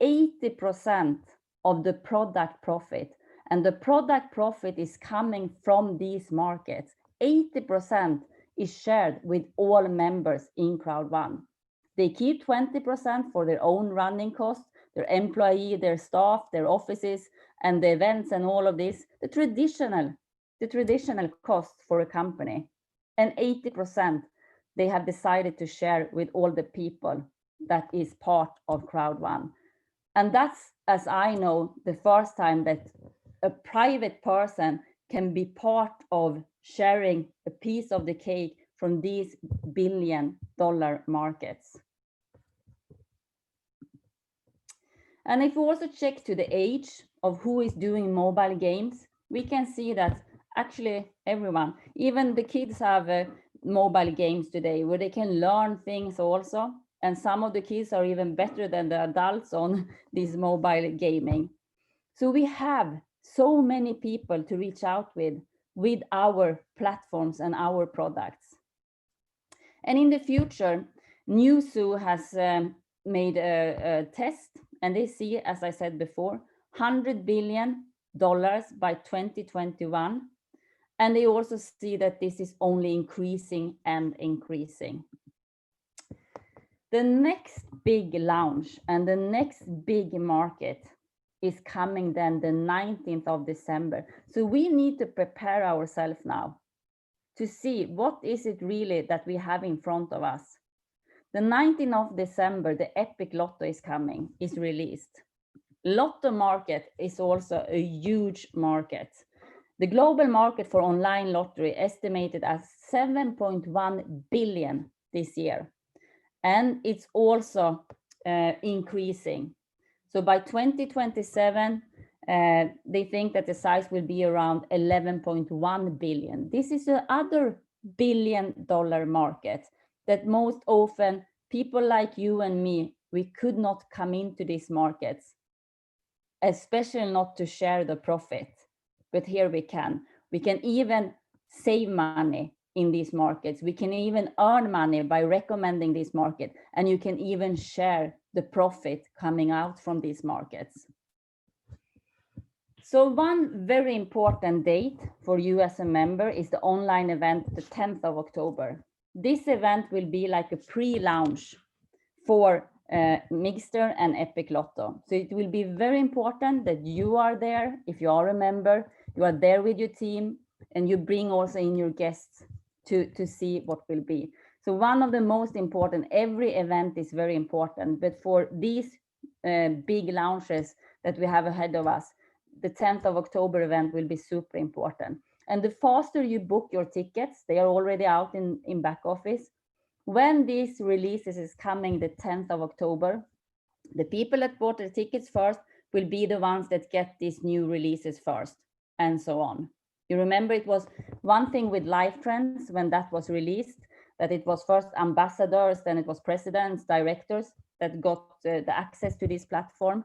S8: 80% of the product profit. And the product profit is coming from these markets. 80% is shared with all members in Crowd1. They keep 20% for their own running costs, their employee, their staff, their offices, and the events and all of this, the traditional cost for a company. And 80% they have decided to share with all the people that is part of Crowd1. And that's, as I know, the first time that a private person can be part of sharing a piece of the cake from these billion-dollar markets. And if we also check to the age of who is doing mobile games, we can see that actually everyone, even the kids have mobile games today where they can learn things also. And some of the kids are even better than the adults on this mobile gaming. So we have so many people to reach out with our platforms and our products. And in the future, Newzoo has made a test, and they see, as I said before, $100 billion by 2021. And they also see that this is only increasing and increasing. The next big launch and the next big market is coming then the 19th of December. So we need to prepare ourselves now to see what is it really that we have in front of us. The 19th of December, the Epic Lotto is released. Lotto market is also a huge market. The global market for online lottery estimated as 7.1 billion this year. And it's also increasing. So by 2027, they think that the size will be around 11.1 billion. This is another billion-dollar market that most often people like you and me, we could not come into these markets, especially not to share the profit. But here we can. We can even save money in these markets. We can even earn money by recommending this market, and you can even share the profit coming out from these markets. So one very important date for you as a member is the online event, the 10th of October. This event will be like a pre-launch for Mixter and Epic Lotto. So it will be very important that you are there. If you are a member, you are there with your team, and you bring also in your guests to see what will be. So one of the most important, every event is very important, but for these big launches that we have ahead of us, the 10th of October event will be super important. And the faster you book your tickets, they are already out in back office. When these releases is coming the 10th of October, the people that bought the tickets first will be the ones that get these new releases first, and so on. You remember it was one thing with Live Trends when that was released, that it was first ambassadors, then it was presidents, directors that got the access to this platform.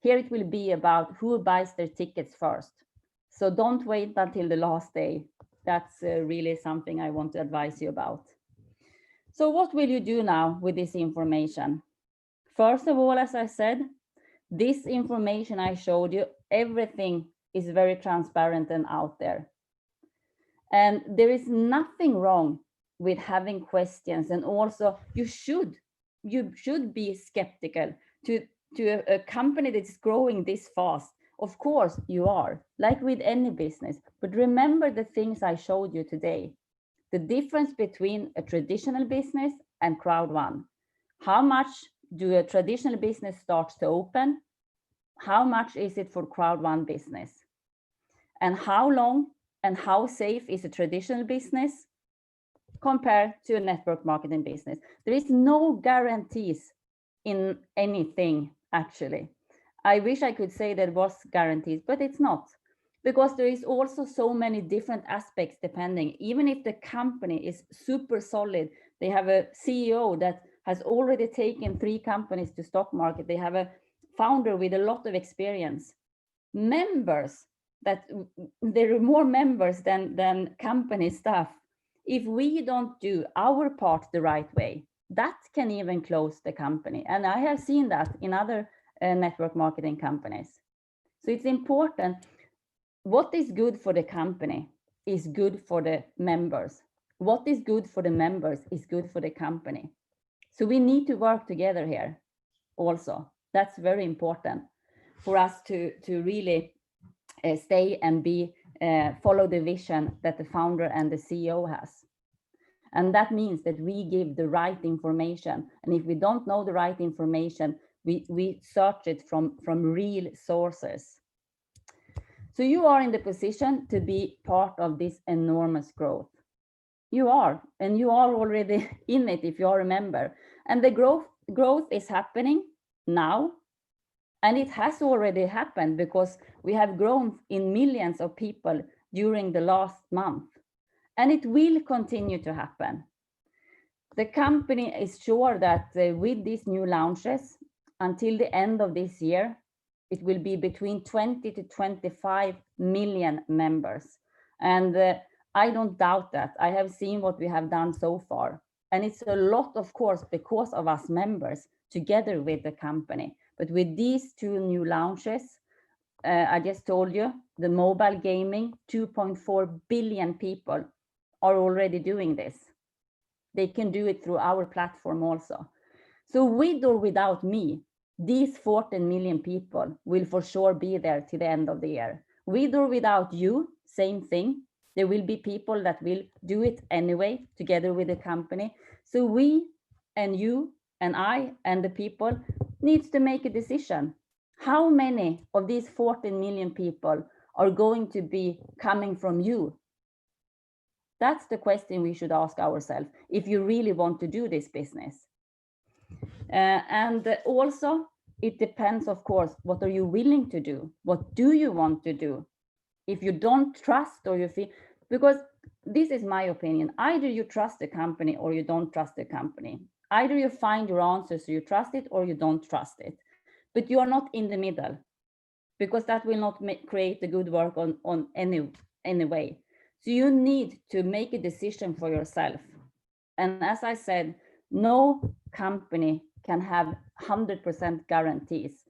S8: Here it will be about who buys their tickets first. So don't wait until the last day. That's really something I want to advise you about. So what will you do now with this information? First of all, as I said, this information I showed you, everything is very transparent and out there. And there is nothing wrong with having questions, and also you should be skeptical to a company that's growing this fast. Of course you are, like with any business, but remember the things I showed you today. The difference between a traditional business and Crowd1. How much do a traditional business start to open? How much is it for Crowd1 business? And how long and how safe is a traditional business compared to a network marketing business? There is no guarantees in anything, actually. I wish I could say there was guarantees, but it's not, because there is also so many different aspects depending. Even if the company is super solid, they have a CEO that has already taken 3 companies to stock market. They have a founder with a lot of experience. Members, that there are more members than company staff. If we don't do our part the right way, that can even close the company. And I have seen that in other network marketing companies. So it's important. What is good for the company is good for the members. What is good for the members is good for the company. So we need to work together here also. That's very important for us to really stay and be follow the vision that the founder and the CEO has. And that means that we give the right information. And if we don't know the right information, we search it from real sources. So you are in the position to be part of this enormous growth. You are, and you are already in it if you remember. And the growth is happening now. And it has already happened because we have grown in millions of people during the last month. And it will continue to happen. The company is sure that with these new launches, until the end of this year, it will be between 20 to 25 million members. And I don't doubt that. I have seen what we have done so far. And it's a lot, of course, because of us members together with the company. But with these 2 new launches, I just told you, the mobile gaming, 2.4 billion people are already doing this. They can do it through our platform also. So with or without me, these 14 million people will for sure be there to the end of the year. With or without you, same thing. There will be people that will do it anyway, together with the company. So we and you and I and the people needs to make a decision. How many of these 14 million people are going to be coming from you? That's the question we should ask ourselves if you really want to do this business. And also, it depends, of course, what are you willing to do? What do you want to do? If you don't trust or you feel, because this is my opinion, either you trust the company or you don't trust the company. Either you find your answers, so you trust it, or you don't trust it. But you are not in the middle, because that will not create a good work on any way. So you need to make a decision for yourself. And as I said, no company can have 100% guarantees,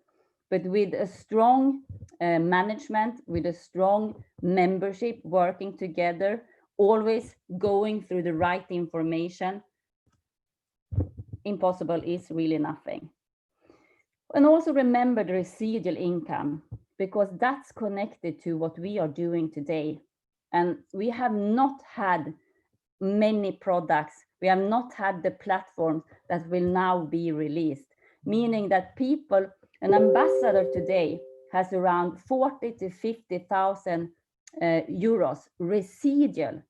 S8: but with a strong management, with a strong membership working together, always going through the right information, impossible is really nothing. And also remember the residual income, because that's connected to what we are doing today. And we have not had many products. We have not had the platforms that will now be released, meaning that people, an ambassador today has around 40 to 50,000 euros residual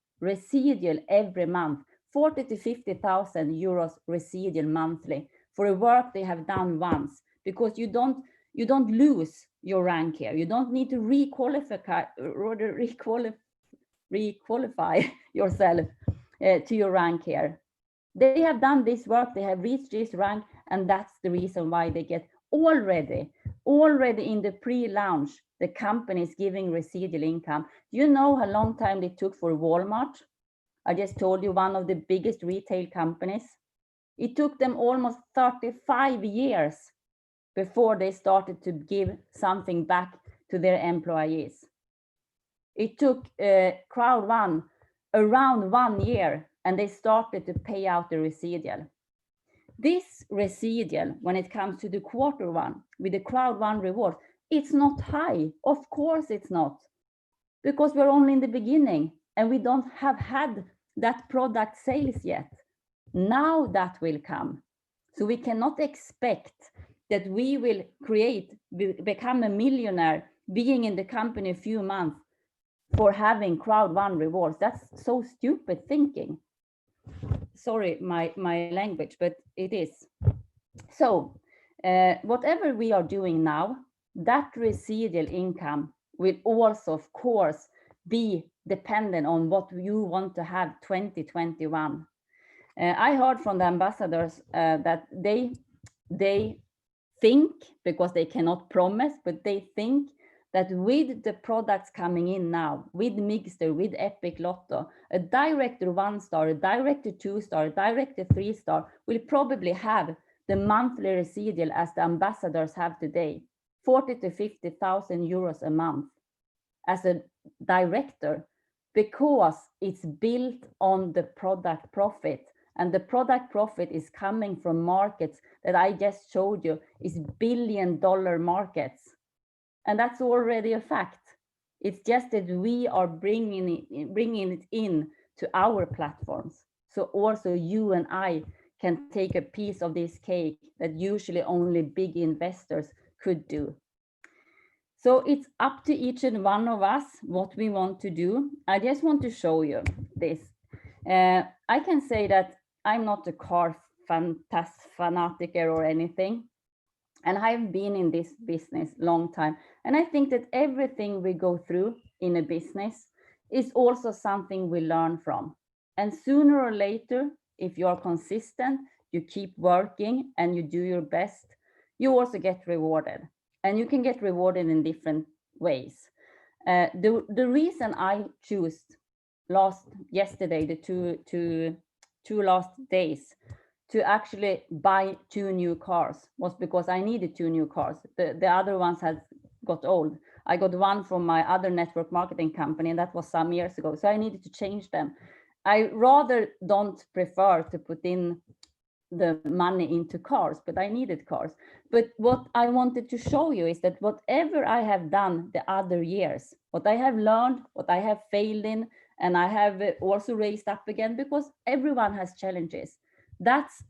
S8: every month, 40 to 50,000 euros residual monthly for a work they have done once, because you don't lose your rank here. You don't need to requalify yourself to your rank here. They have done this work, they have reached this rank, and that's the reason why they get already in the pre-launch, the company is giving residual income. You know how long time it took for Walmart? I just told you, one of the biggest retail companies. It took them almost 35 years before they started to give something back to their employees. It took Crowd1 around 1 year, and they started to pay out the residual. This residual, when it comes to the Q1 with the Crowd1 reward, it's not high. Of course it's not, because we're only in the beginning and we don't have had that product sales yet. Now that will come. So we cannot expect that we will become a millionaire being in the company a few months for having Crowd1 rewards. That's so stupid thinking. Sorry, my language, but it is. So whatever we are doing now, that residual income will also, of course, be dependent on what you want to have 2021. I heard from the ambassadors that they think, because they cannot promise, but they think that with the products coming in now, with Mixter, with Epic Lotto, a director 1-star, a director 2-star, a director 3-star will probably have the monthly residual as the ambassadors have today, 40 to 50,000 euros a month as a director, because it's built on the product profit. And the product profit is coming from markets that I just showed you is billion-dollar markets. And that's already a fact. It's just that we are bringing it in to our platforms. So also you and I can take a piece of this cake that usually only big investors could do. So it's up to each and one of us what we want to do. I just want to show you this. I can say that I'm not a car fanatic or anything. And I've been in this business long time. And I think that everything we go through in a business is also something we learn from. And sooner or later, if you are consistent, you keep working and you do your best, you also get rewarded. And you can get rewarded in different ways. The reason I chose yesterday, the two last days, to actually buy 2 new cars was because I needed 2 new cars. The other ones had got old. I got one from my other network marketing company, and that was some years ago. So I needed to change them. I rather don't prefer to put in the money into cars, but I needed cars. But what I wanted to show you is that whatever I have done the other years, what I have learned, what I have failed in, and I have also raised up again, because everyone has challenges. That's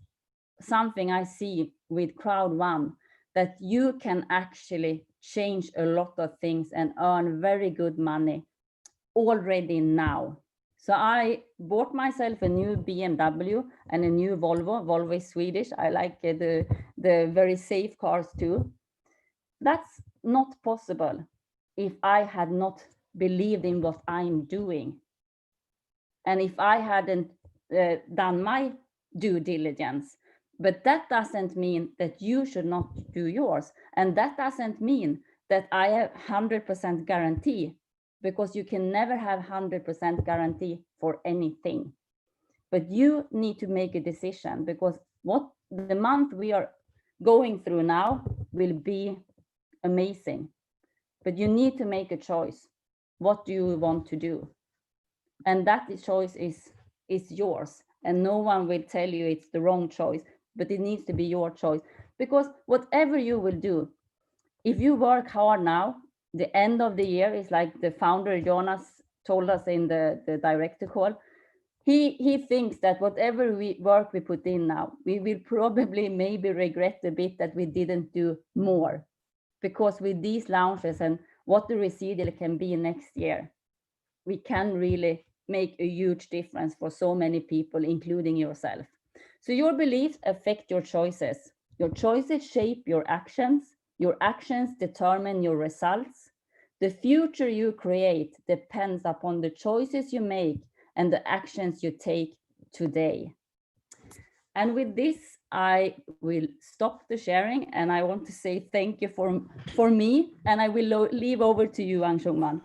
S8: something I see with Crowd1, that you can actually change a lot of things and earn very good money already now. So I bought myself a new BMW and a new Volvo. Volvo is Swedish. I like the very safe cars too. That's not possible if I had not believed in what I'm doing. And if I hadn't done my due diligence. But that doesn't mean that you should not do yours. And that doesn't mean that I have 100% guarantee, because you can never have 100% guarantee for anything. But you need to make a decision, because what the month we are going through now will be amazing. But you need to make a choice. What do you want to do? And that choice is yours. And no one will tell you it's the wrong choice, but it needs to be your choice. Because whatever you will do, if you work hard now, the end of the year is like the founder Jonas told us in the director call. He thinks that whatever work we put in now, we will probably maybe regret a bit that we didn't do more. Because with these launches and what the residual can be next year, we can really make a huge difference for so many people, including yourself. So your beliefs affect your choices. Your choices shape your actions. Your actions determine your results. The future you create depends upon the choices you make and the actions you take today. And with this, I will stop the sharing, and I want to say thank you for me, and I will leave over to you, Anshul.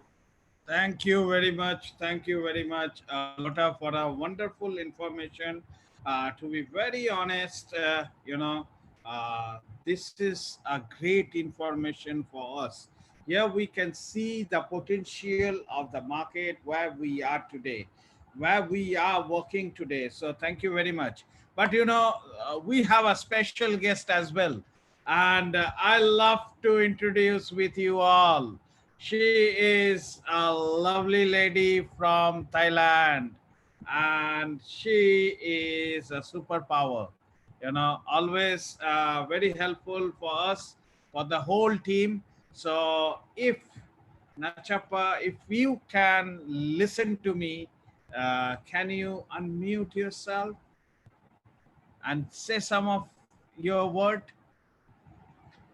S7: Thank you very much. Thank you very much, Lotta, for a wonderful information. To be very honest, this is a great information for us. Here we can see the potential of the market where we are today, where we are working today. So thank you very much. But we have a special guest as well, and I love to introduce with you all. She is a lovely lady from Thailand, and she is a superpower. Always very helpful for us, for the whole team. So if Nachappa, if you can listen to me, can you unmute yourself and say some of your word?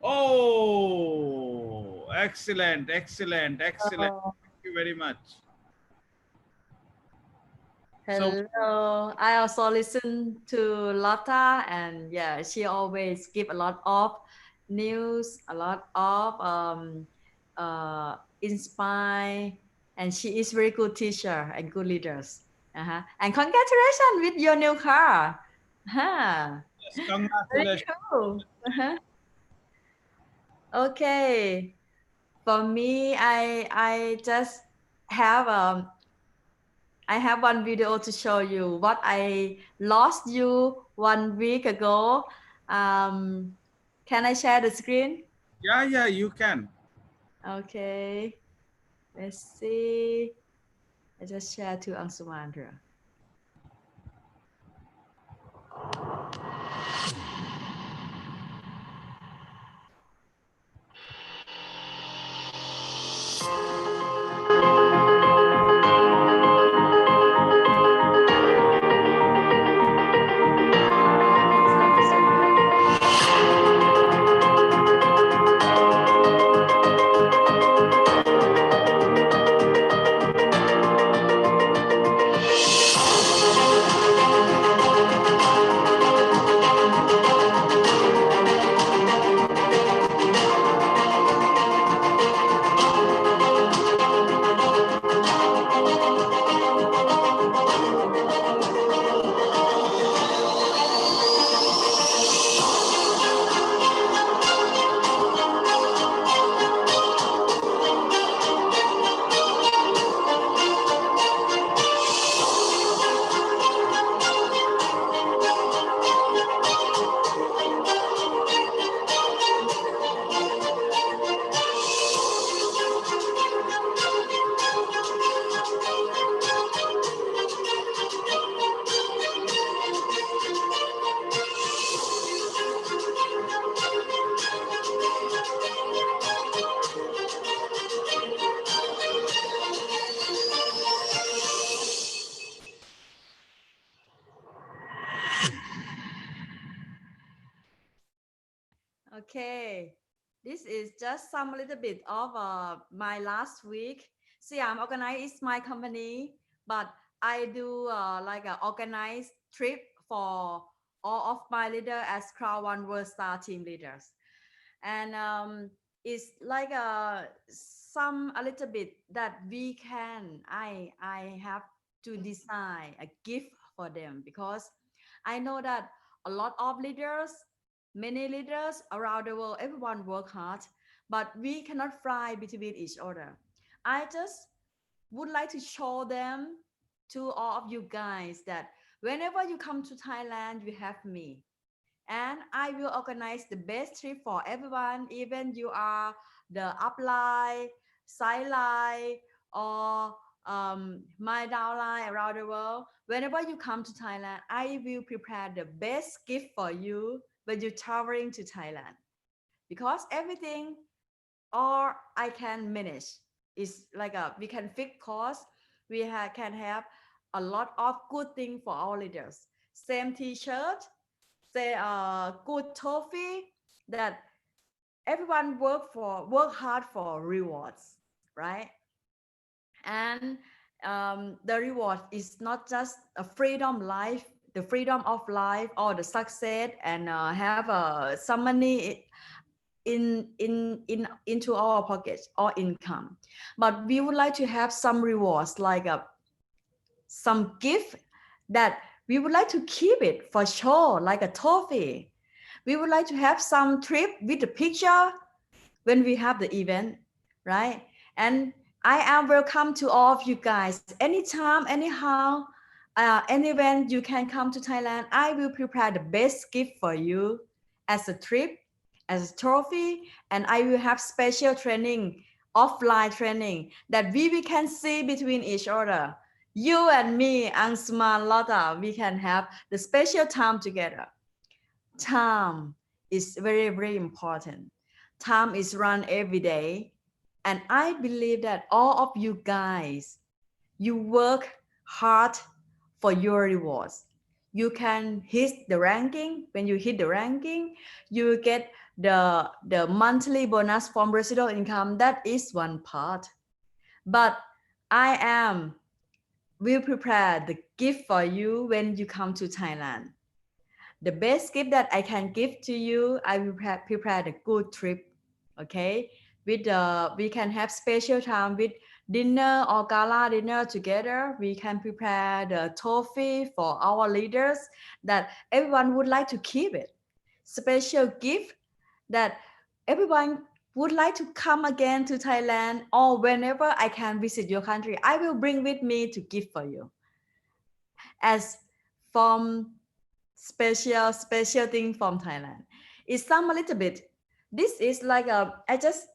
S7: Oh, excellent, excellent, excellent. Thank you very much.
S9: Hello, I also listen to Lotta, and yeah, she always give a lot of news, a lot of inspire, and she is very good teacher and good leaders. And congratulations with your new car.
S7: Yes, congratulations.
S9: Very cool. Okay, for me, I just have I have one video to show you what I lost you 1 week ago. Can I share the screen?
S7: Yeah, you can.
S9: Okay, let's see. I just share to Ansumandra. Okay, this is just some little bit of my last week. Siam Organize is my company, but I do like an organized trip for all of my leader as Crowd1 World Star team leaders. And it's like a little bit that we can, I have to design a gift for them, because I know that a lot of leaders, many leaders around the world, everyone work hard, but we cannot fly between each other. I just would like to show them to all of you guys that whenever you come to Thailand, you have me. And I will organize the best trip for everyone, even you are the upline, sideline, or my downline around the world. Whenever you come to Thailand, I will prepare the best gift for you when you're traveling to Thailand. Because everything, or I can manage. It's like we can fix costs. We can have a lot of good things for our leaders. Same T-shirt, say good trophy that everyone work hard for rewards, right? And the reward is not just a freedom life, the freedom of life, or the success, and have some money into our pockets or income, but we would like to have some rewards, like some gift that we would like to keep it for sure, like a trophy. We would like to have some trip with the picture when we have the event, right? And I am welcome to all of you guys anytime, anyhow, any event you can come to Thailand. I will prepare the best gift for you as a trip, as a trophy, and I will have special training, offline training, that we can see between each other. You and me, Angsuma, Lotta, we can have the special time together. Time is very, very important. Time is run every day. And I believe that all of you guys, you work hard for your rewards. You can hit the ranking. When you hit the ranking, you get the monthly bonus from residual income. That is one part. But I will prepare the gift for you when you come to Thailand. The best gift that I can give to you, I will prepare the good trip, okay? With we can have special time with dinner or gala dinner together. We can prepare the trophy for our leaders that everyone would like to keep it. Special gift that everyone would like to come again to Thailand, or whenever I can visit your country, I will bring with me to give for you. As from special thing from Thailand. It's some a little bit. This is like I just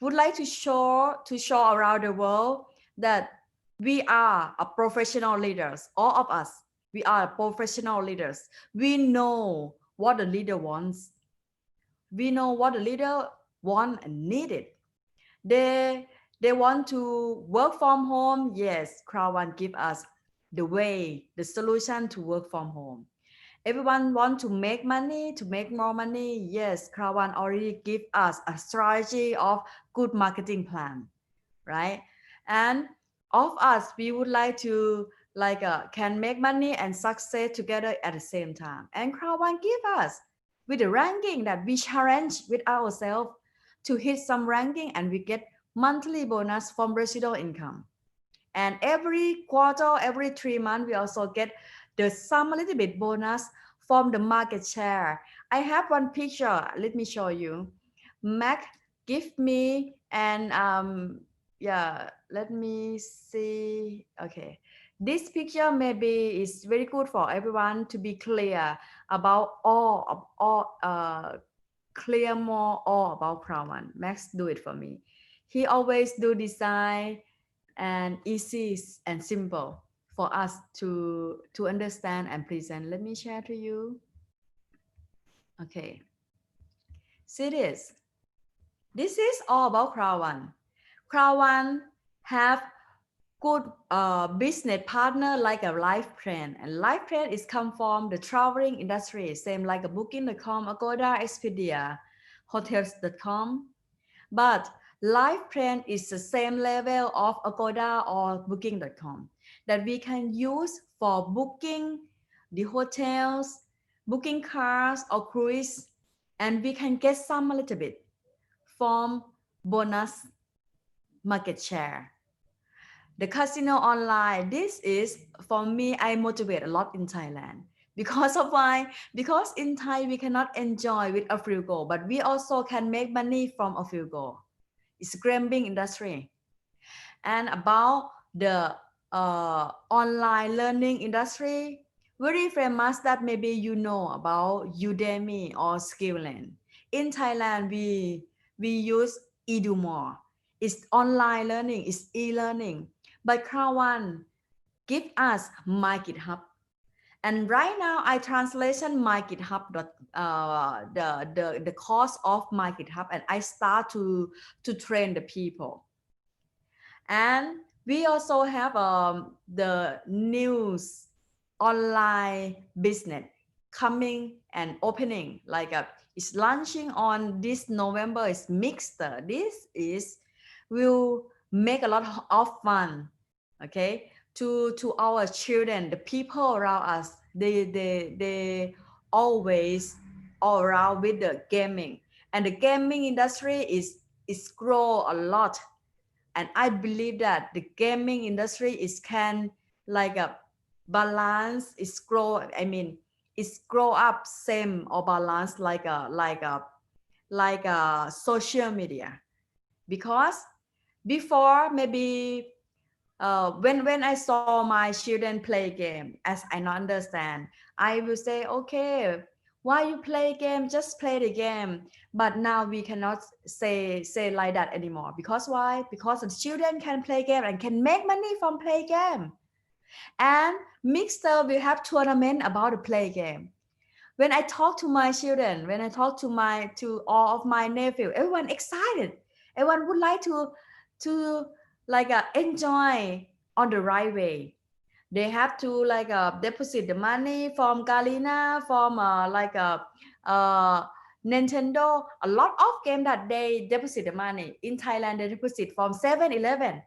S9: would like to show around the world that we are a professional leaders. All of us, we are professional leaders. We know what the leader wants. We know what the leader want and need it. They want to work from home. Yes, Crowd1 give us the way, the solution to work from home. Everyone want to make money, to make more money. Yes, Crowd1 already give us a strategy of good marketing plan, right? And of us, we would like to can make money and success together at the same time. And Crowd1 give us with the ranking that we challenge with ourselves to hit some ranking, and we get monthly bonus from residual income. And every quarter, every 3 months, we also get some a little bit bonus from the market share. I have one picture. Let me show you. Mac give me, and yeah, let me see. Okay, this picture maybe is very good for everyone to be clear about clear more all about Crowd1. Max do it for me. He always do design and easy and simple for us to understand and present. Let me share to you. Okay. See this. This is all about Crowd1. Crowd1 have good business partner like a life plan, and life plan is come from the traveling industry, same like a Booking.com, Agoda, Expedia. hotels.com. But live plan is the same level of Agoda or booking.com that we can use for booking the hotels, booking cars or cruise, and we can get some a little bit from bonus market share. The casino online, this is for me, I motivate a lot in Thailand. Because of why? Because in Thai we cannot enjoy with a few go, but we also can make money from a few go. It's gambling industry. And about the online learning industry, very famous that maybe you know about Udemy or Skillland. In Thailand, we use Edumore. It's online learning, it's e-learning. But Crowd1 give us my GitHub. And right now I translation my GitHub the course of my GitHub, and I start to train the people. And we also have the news online business coming and opening, like it's launching on this November. Is Mixter. This is will make a lot of fun, okay, to our children, the people around us. They always all around with the gaming, and the gaming industry is grow a lot. And I believe that the gaming industry is can like a balance, is grow. I mean, it's grow up same or balance like a social media. Because before maybe when I saw my children play game, as I not understand, I will say, okay, why you play game? Just play the game. But now we cannot say like that anymore. Because why? Because the children can play game and can make money from play game. And Mixer will have tournament about the play game. When I talk to my children, when I talk to all of my nephew, everyone excited. Everyone would like to like enjoy on the right way. They have to like deposit the money from Galina, from Nintendo. A lot of game that they deposit the money. In Thailand, they deposit from 7-Eleven.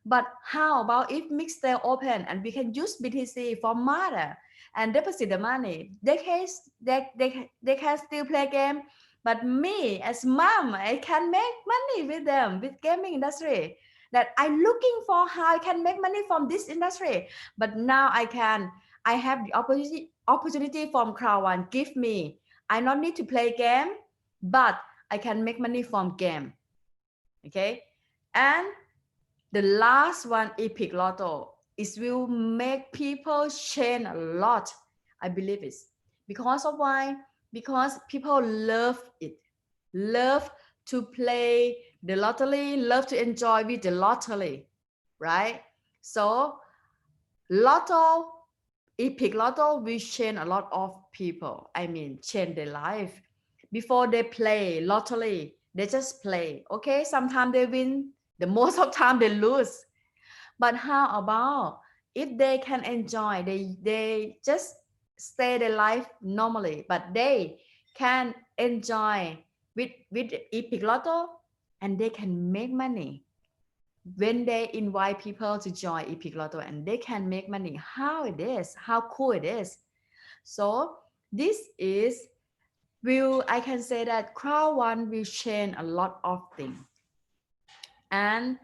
S9: But how about if Mixer open and we can use BTC for mother and deposit the money? They can still play game. But me as mom, I can make money with them, with gaming industry. That I'm looking for how I can make money from this industry. But now I have the opportunity from Crowd1 give me. I don't need to play game, but I can make money from game. Okay. And the last one, Epic Lotto, it will make people change a lot. I believe it. Because of why? Because people love it. Love to play the lottery, love to enjoy with the lottery, right? So Lotto, Epic Lotto will change a lot of people. I mean, change their life. Before they play lottery, they just play. Okay, sometimes they win. The most of time they lose. But how about if they can enjoy, they just stay their life normally, but they can enjoy with Epic Lotto and they can make money when they invite people to join Epic Lotto, and they can make money. How it is, how cool it is. So this is I can say that Crowd1 will change a lot of things. And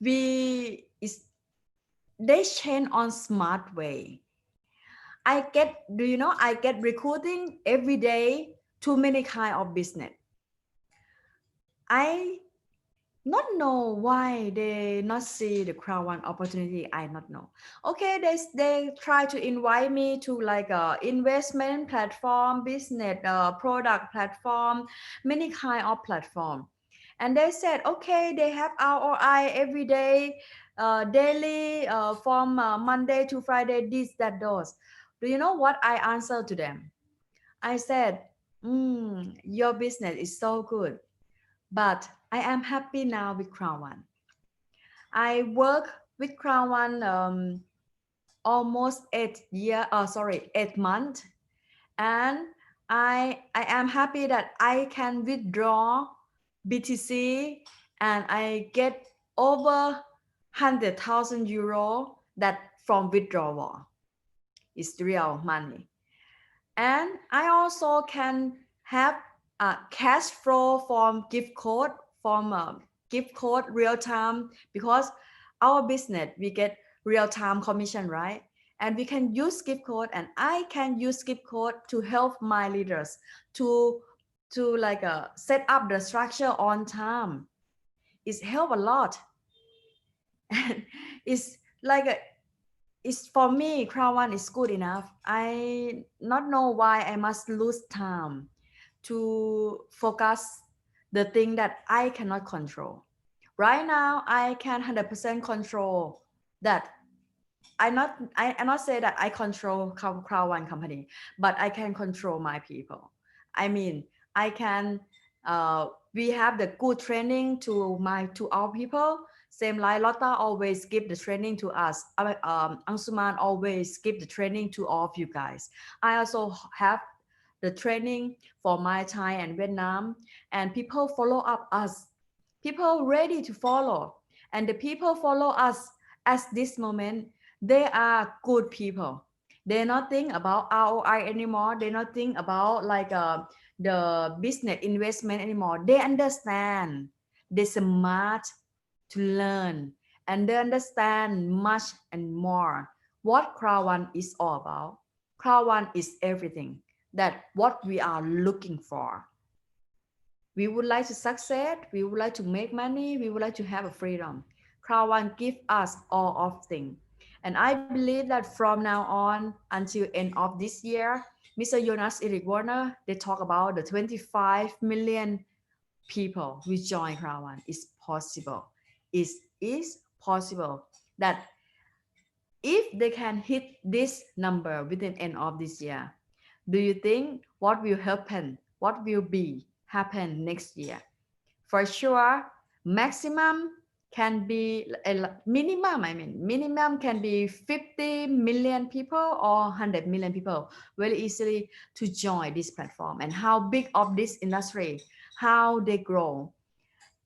S9: they change on smart way. I get recruiting every day too many kind of business. I not know why they not see the Crowd1 opportunity. I not know. Okay, they try to invite me to like a investment platform, business product platform, many kind of platform. And they said, okay, they have ROI every day, daily, from Monday to Friday, this, that, those. Do you know what I answered to them? I said, your business is so good, but I am happy now with Crowd1. I work with Crowd1 almost 8 months. And I am happy that I can withdraw BTC and I get over 100,000 euro that from withdrawal. It's real money. And I also can have a cash flow from gift code, from gift code real time, because our business we get real time commission, right? And we can use gift code, and I can use gift code to help my leaders to like set up the structure on time. It's help a lot. And it's like it's for me, Crowd1 is good enough. I not know why I must lose time to focus the thing that I cannot control. Right now, I can 100% control that. I not say that I control Crowd1 company, but I can control my people. I mean, I can. We have the good training to our people. Same like Lotta always give the training to us. Angsuman always give the training to all of you guys. I also have the training for my Thai and Vietnam, and people follow up us. People ready to follow, and the people follow us at this moment. They are good people. They not think about ROI anymore. They not think about like the business investment anymore. They understand. They smart to learn, and they understand much and more what Crowd1 is all about. Crowd1 is everything that what we are looking for. We would like to succeed. We would like to make money. We would like to have a freedom. Crowd1 give us all of things. And I believe that from now on until end of this year, Mr. Jonas Eric Warner, they talk about the 25 million people who join Crowd1. It's possible. It is possible that if they can hit this number within end of this year, do you think what will happen? What will be happen next year? For sure, maximum can be minimum can be 50 million people or 100 million people very easily to join this platform. And how big of this industry, how they grow,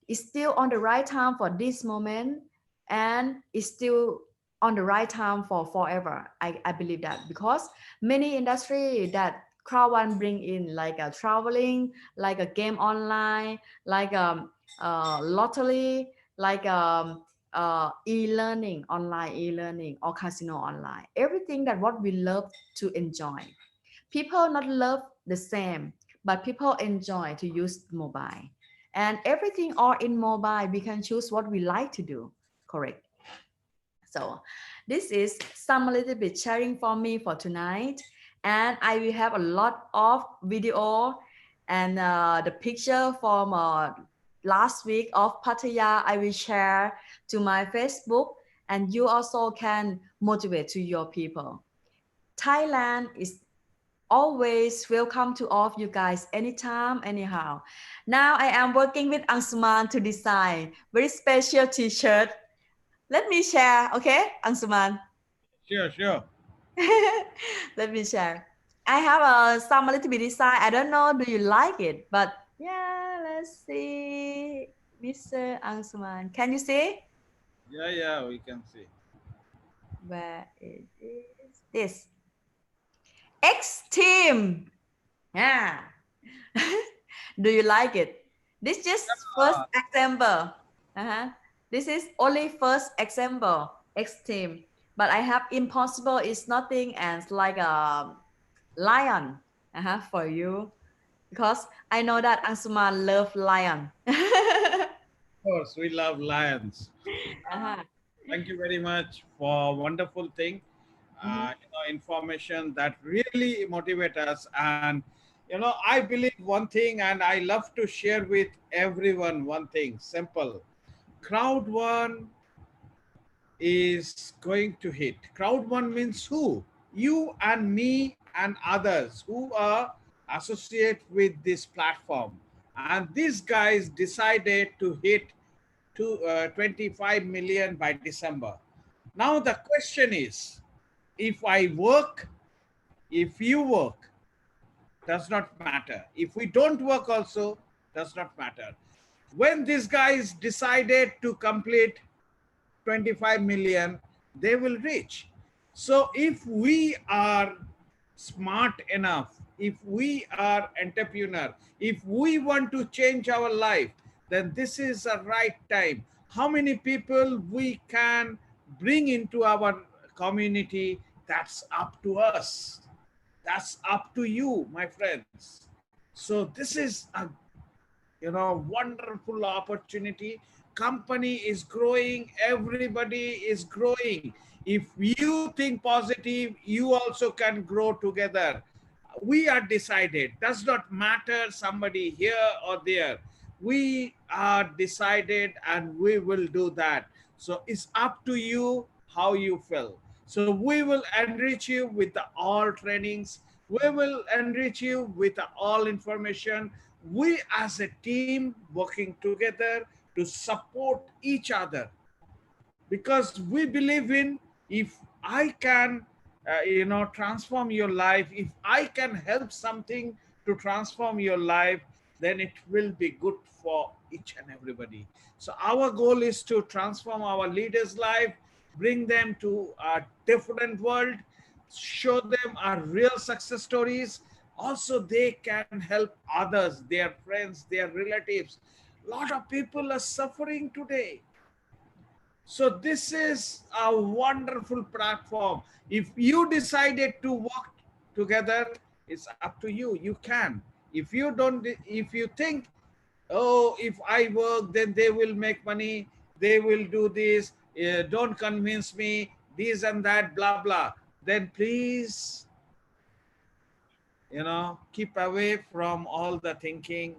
S9: is still on the right time for this moment, and is still on the right time for forever. I believe that, because many industry that Crowd1 bring in, like a traveling, like a game online, like lottery, like e-learning, online e-learning, or casino online, everything that what we love to enjoy. People not love the same, but people enjoy to use mobile, and everything all in mobile. We can choose what we like to do. Correct. So this is some a little bit sharing for me for tonight, and I will have a lot of video and the picture from last week of Pattaya I will share to my Facebook, and you also can motivate to your people. Thailand is always welcome to all of you guys, anytime, anyhow. Now I am working with Angsuman to design very special t-shirt. Let me share, okay, Angsuman?
S7: Sure.
S9: Let me share. I have some a little bit design. I don't know, do you like it? But yeah, let's see. Mr. Angsuman, can you see?
S7: Yeah, we can see.
S9: Where it is this? X team. Yeah. Do you like it? This just first example. This is only first example, X team. But I have impossible is nothing else like a lion for you, because I know that Angsuman love lion.
S7: Of course, we love lions. Thank you very much for wonderful thing. Information that really motivate us. And I believe one thing, and I love to share with everyone one thing simple. Crowd1 is going to hit. Crowd1 means who? You and me and others who are associated with this platform. And these guys decided to hit 25 million by December. Now the question is, if I work, if you work, does not matter. If we don't work also, does not matter. When these guys decided to complete 25 million, they will reach. So if we are smart enough, if we are entrepreneur, if we want to change our life, then this is a right time. How many people we can bring into our community, that's up to us. That's up to you, my friends. So this is a wonderful opportunity. Company is growing, everybody is growing. If you think positive, you also can grow together. We are decided, does not matter somebody here or there. We are decided and we will do that. So it's up to you how you feel. So we will enrich you with the all trainings, we will enrich you with the all information. We as a team working together to support each other, because we believe in, if I can transform your life, if I can help something to transform your life, then it will be good for each and everybody. So our goal is to transform our leaders life, bring them to a different world, show them our real success stories. Also they can help others, their friends, their relatives. A lot of people are suffering today. So this is a wonderful platform. If you decided to work together, it's up to you. You can. If you don't, if you think, oh, if I work, then they will make money, they will do this, don't convince me, this and that, blah, blah, then please, keep away from all the thinking,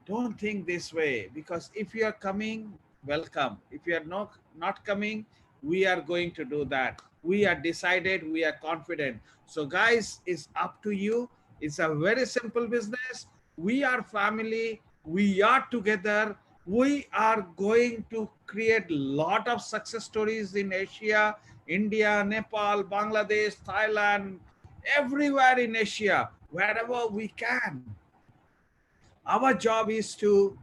S7: don't think this way, because if you are coming, welcome. If you are not coming, we are going to do that. We are decided, we are confident. So guys, it's up to you. It's a very simple business. We are family, we are together. We are going to create a lot of success stories in Asia, India, Nepal, Bangladesh, Thailand, everywhere in Asia, wherever we can. Our job is to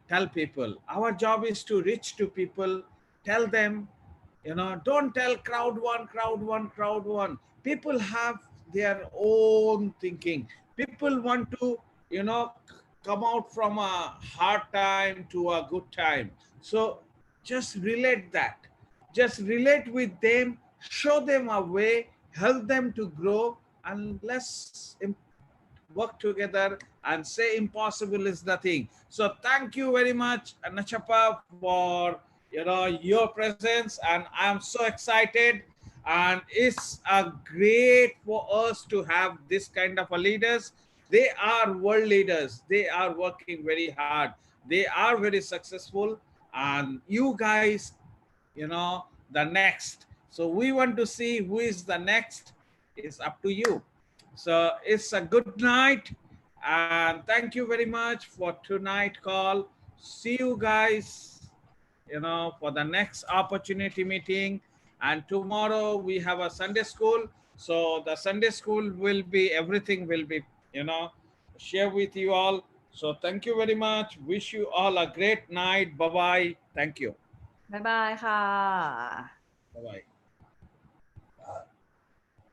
S7: tell people. Our job is to reach to people, tell them, don't tell crowd one, crowd one, crowd one. People have their own thinking. People want to, come out from a hard time to a good time. So just relate that. Just relate with them, show them a way, help them to grow, and let's work together and say impossible is nothing. So thank you very much, Nachapa, for your presence, and I'm so excited. And it's a great for us to have this kind of a leaders. They are world leaders. They are working very hard. They are very successful, and you guys, the next. So we want to see who is the next. It's up to you. So it's a good night, and thank you very much for tonight call. See you guys, for the next opportunity meeting. And tomorrow we have a Sunday school. So the Sunday school will be, everything will be, share with you all. So thank you very much. Wish you all a great night. Bye-bye. Thank you.
S9: Bye byeค่ะ
S7: Bye-bye.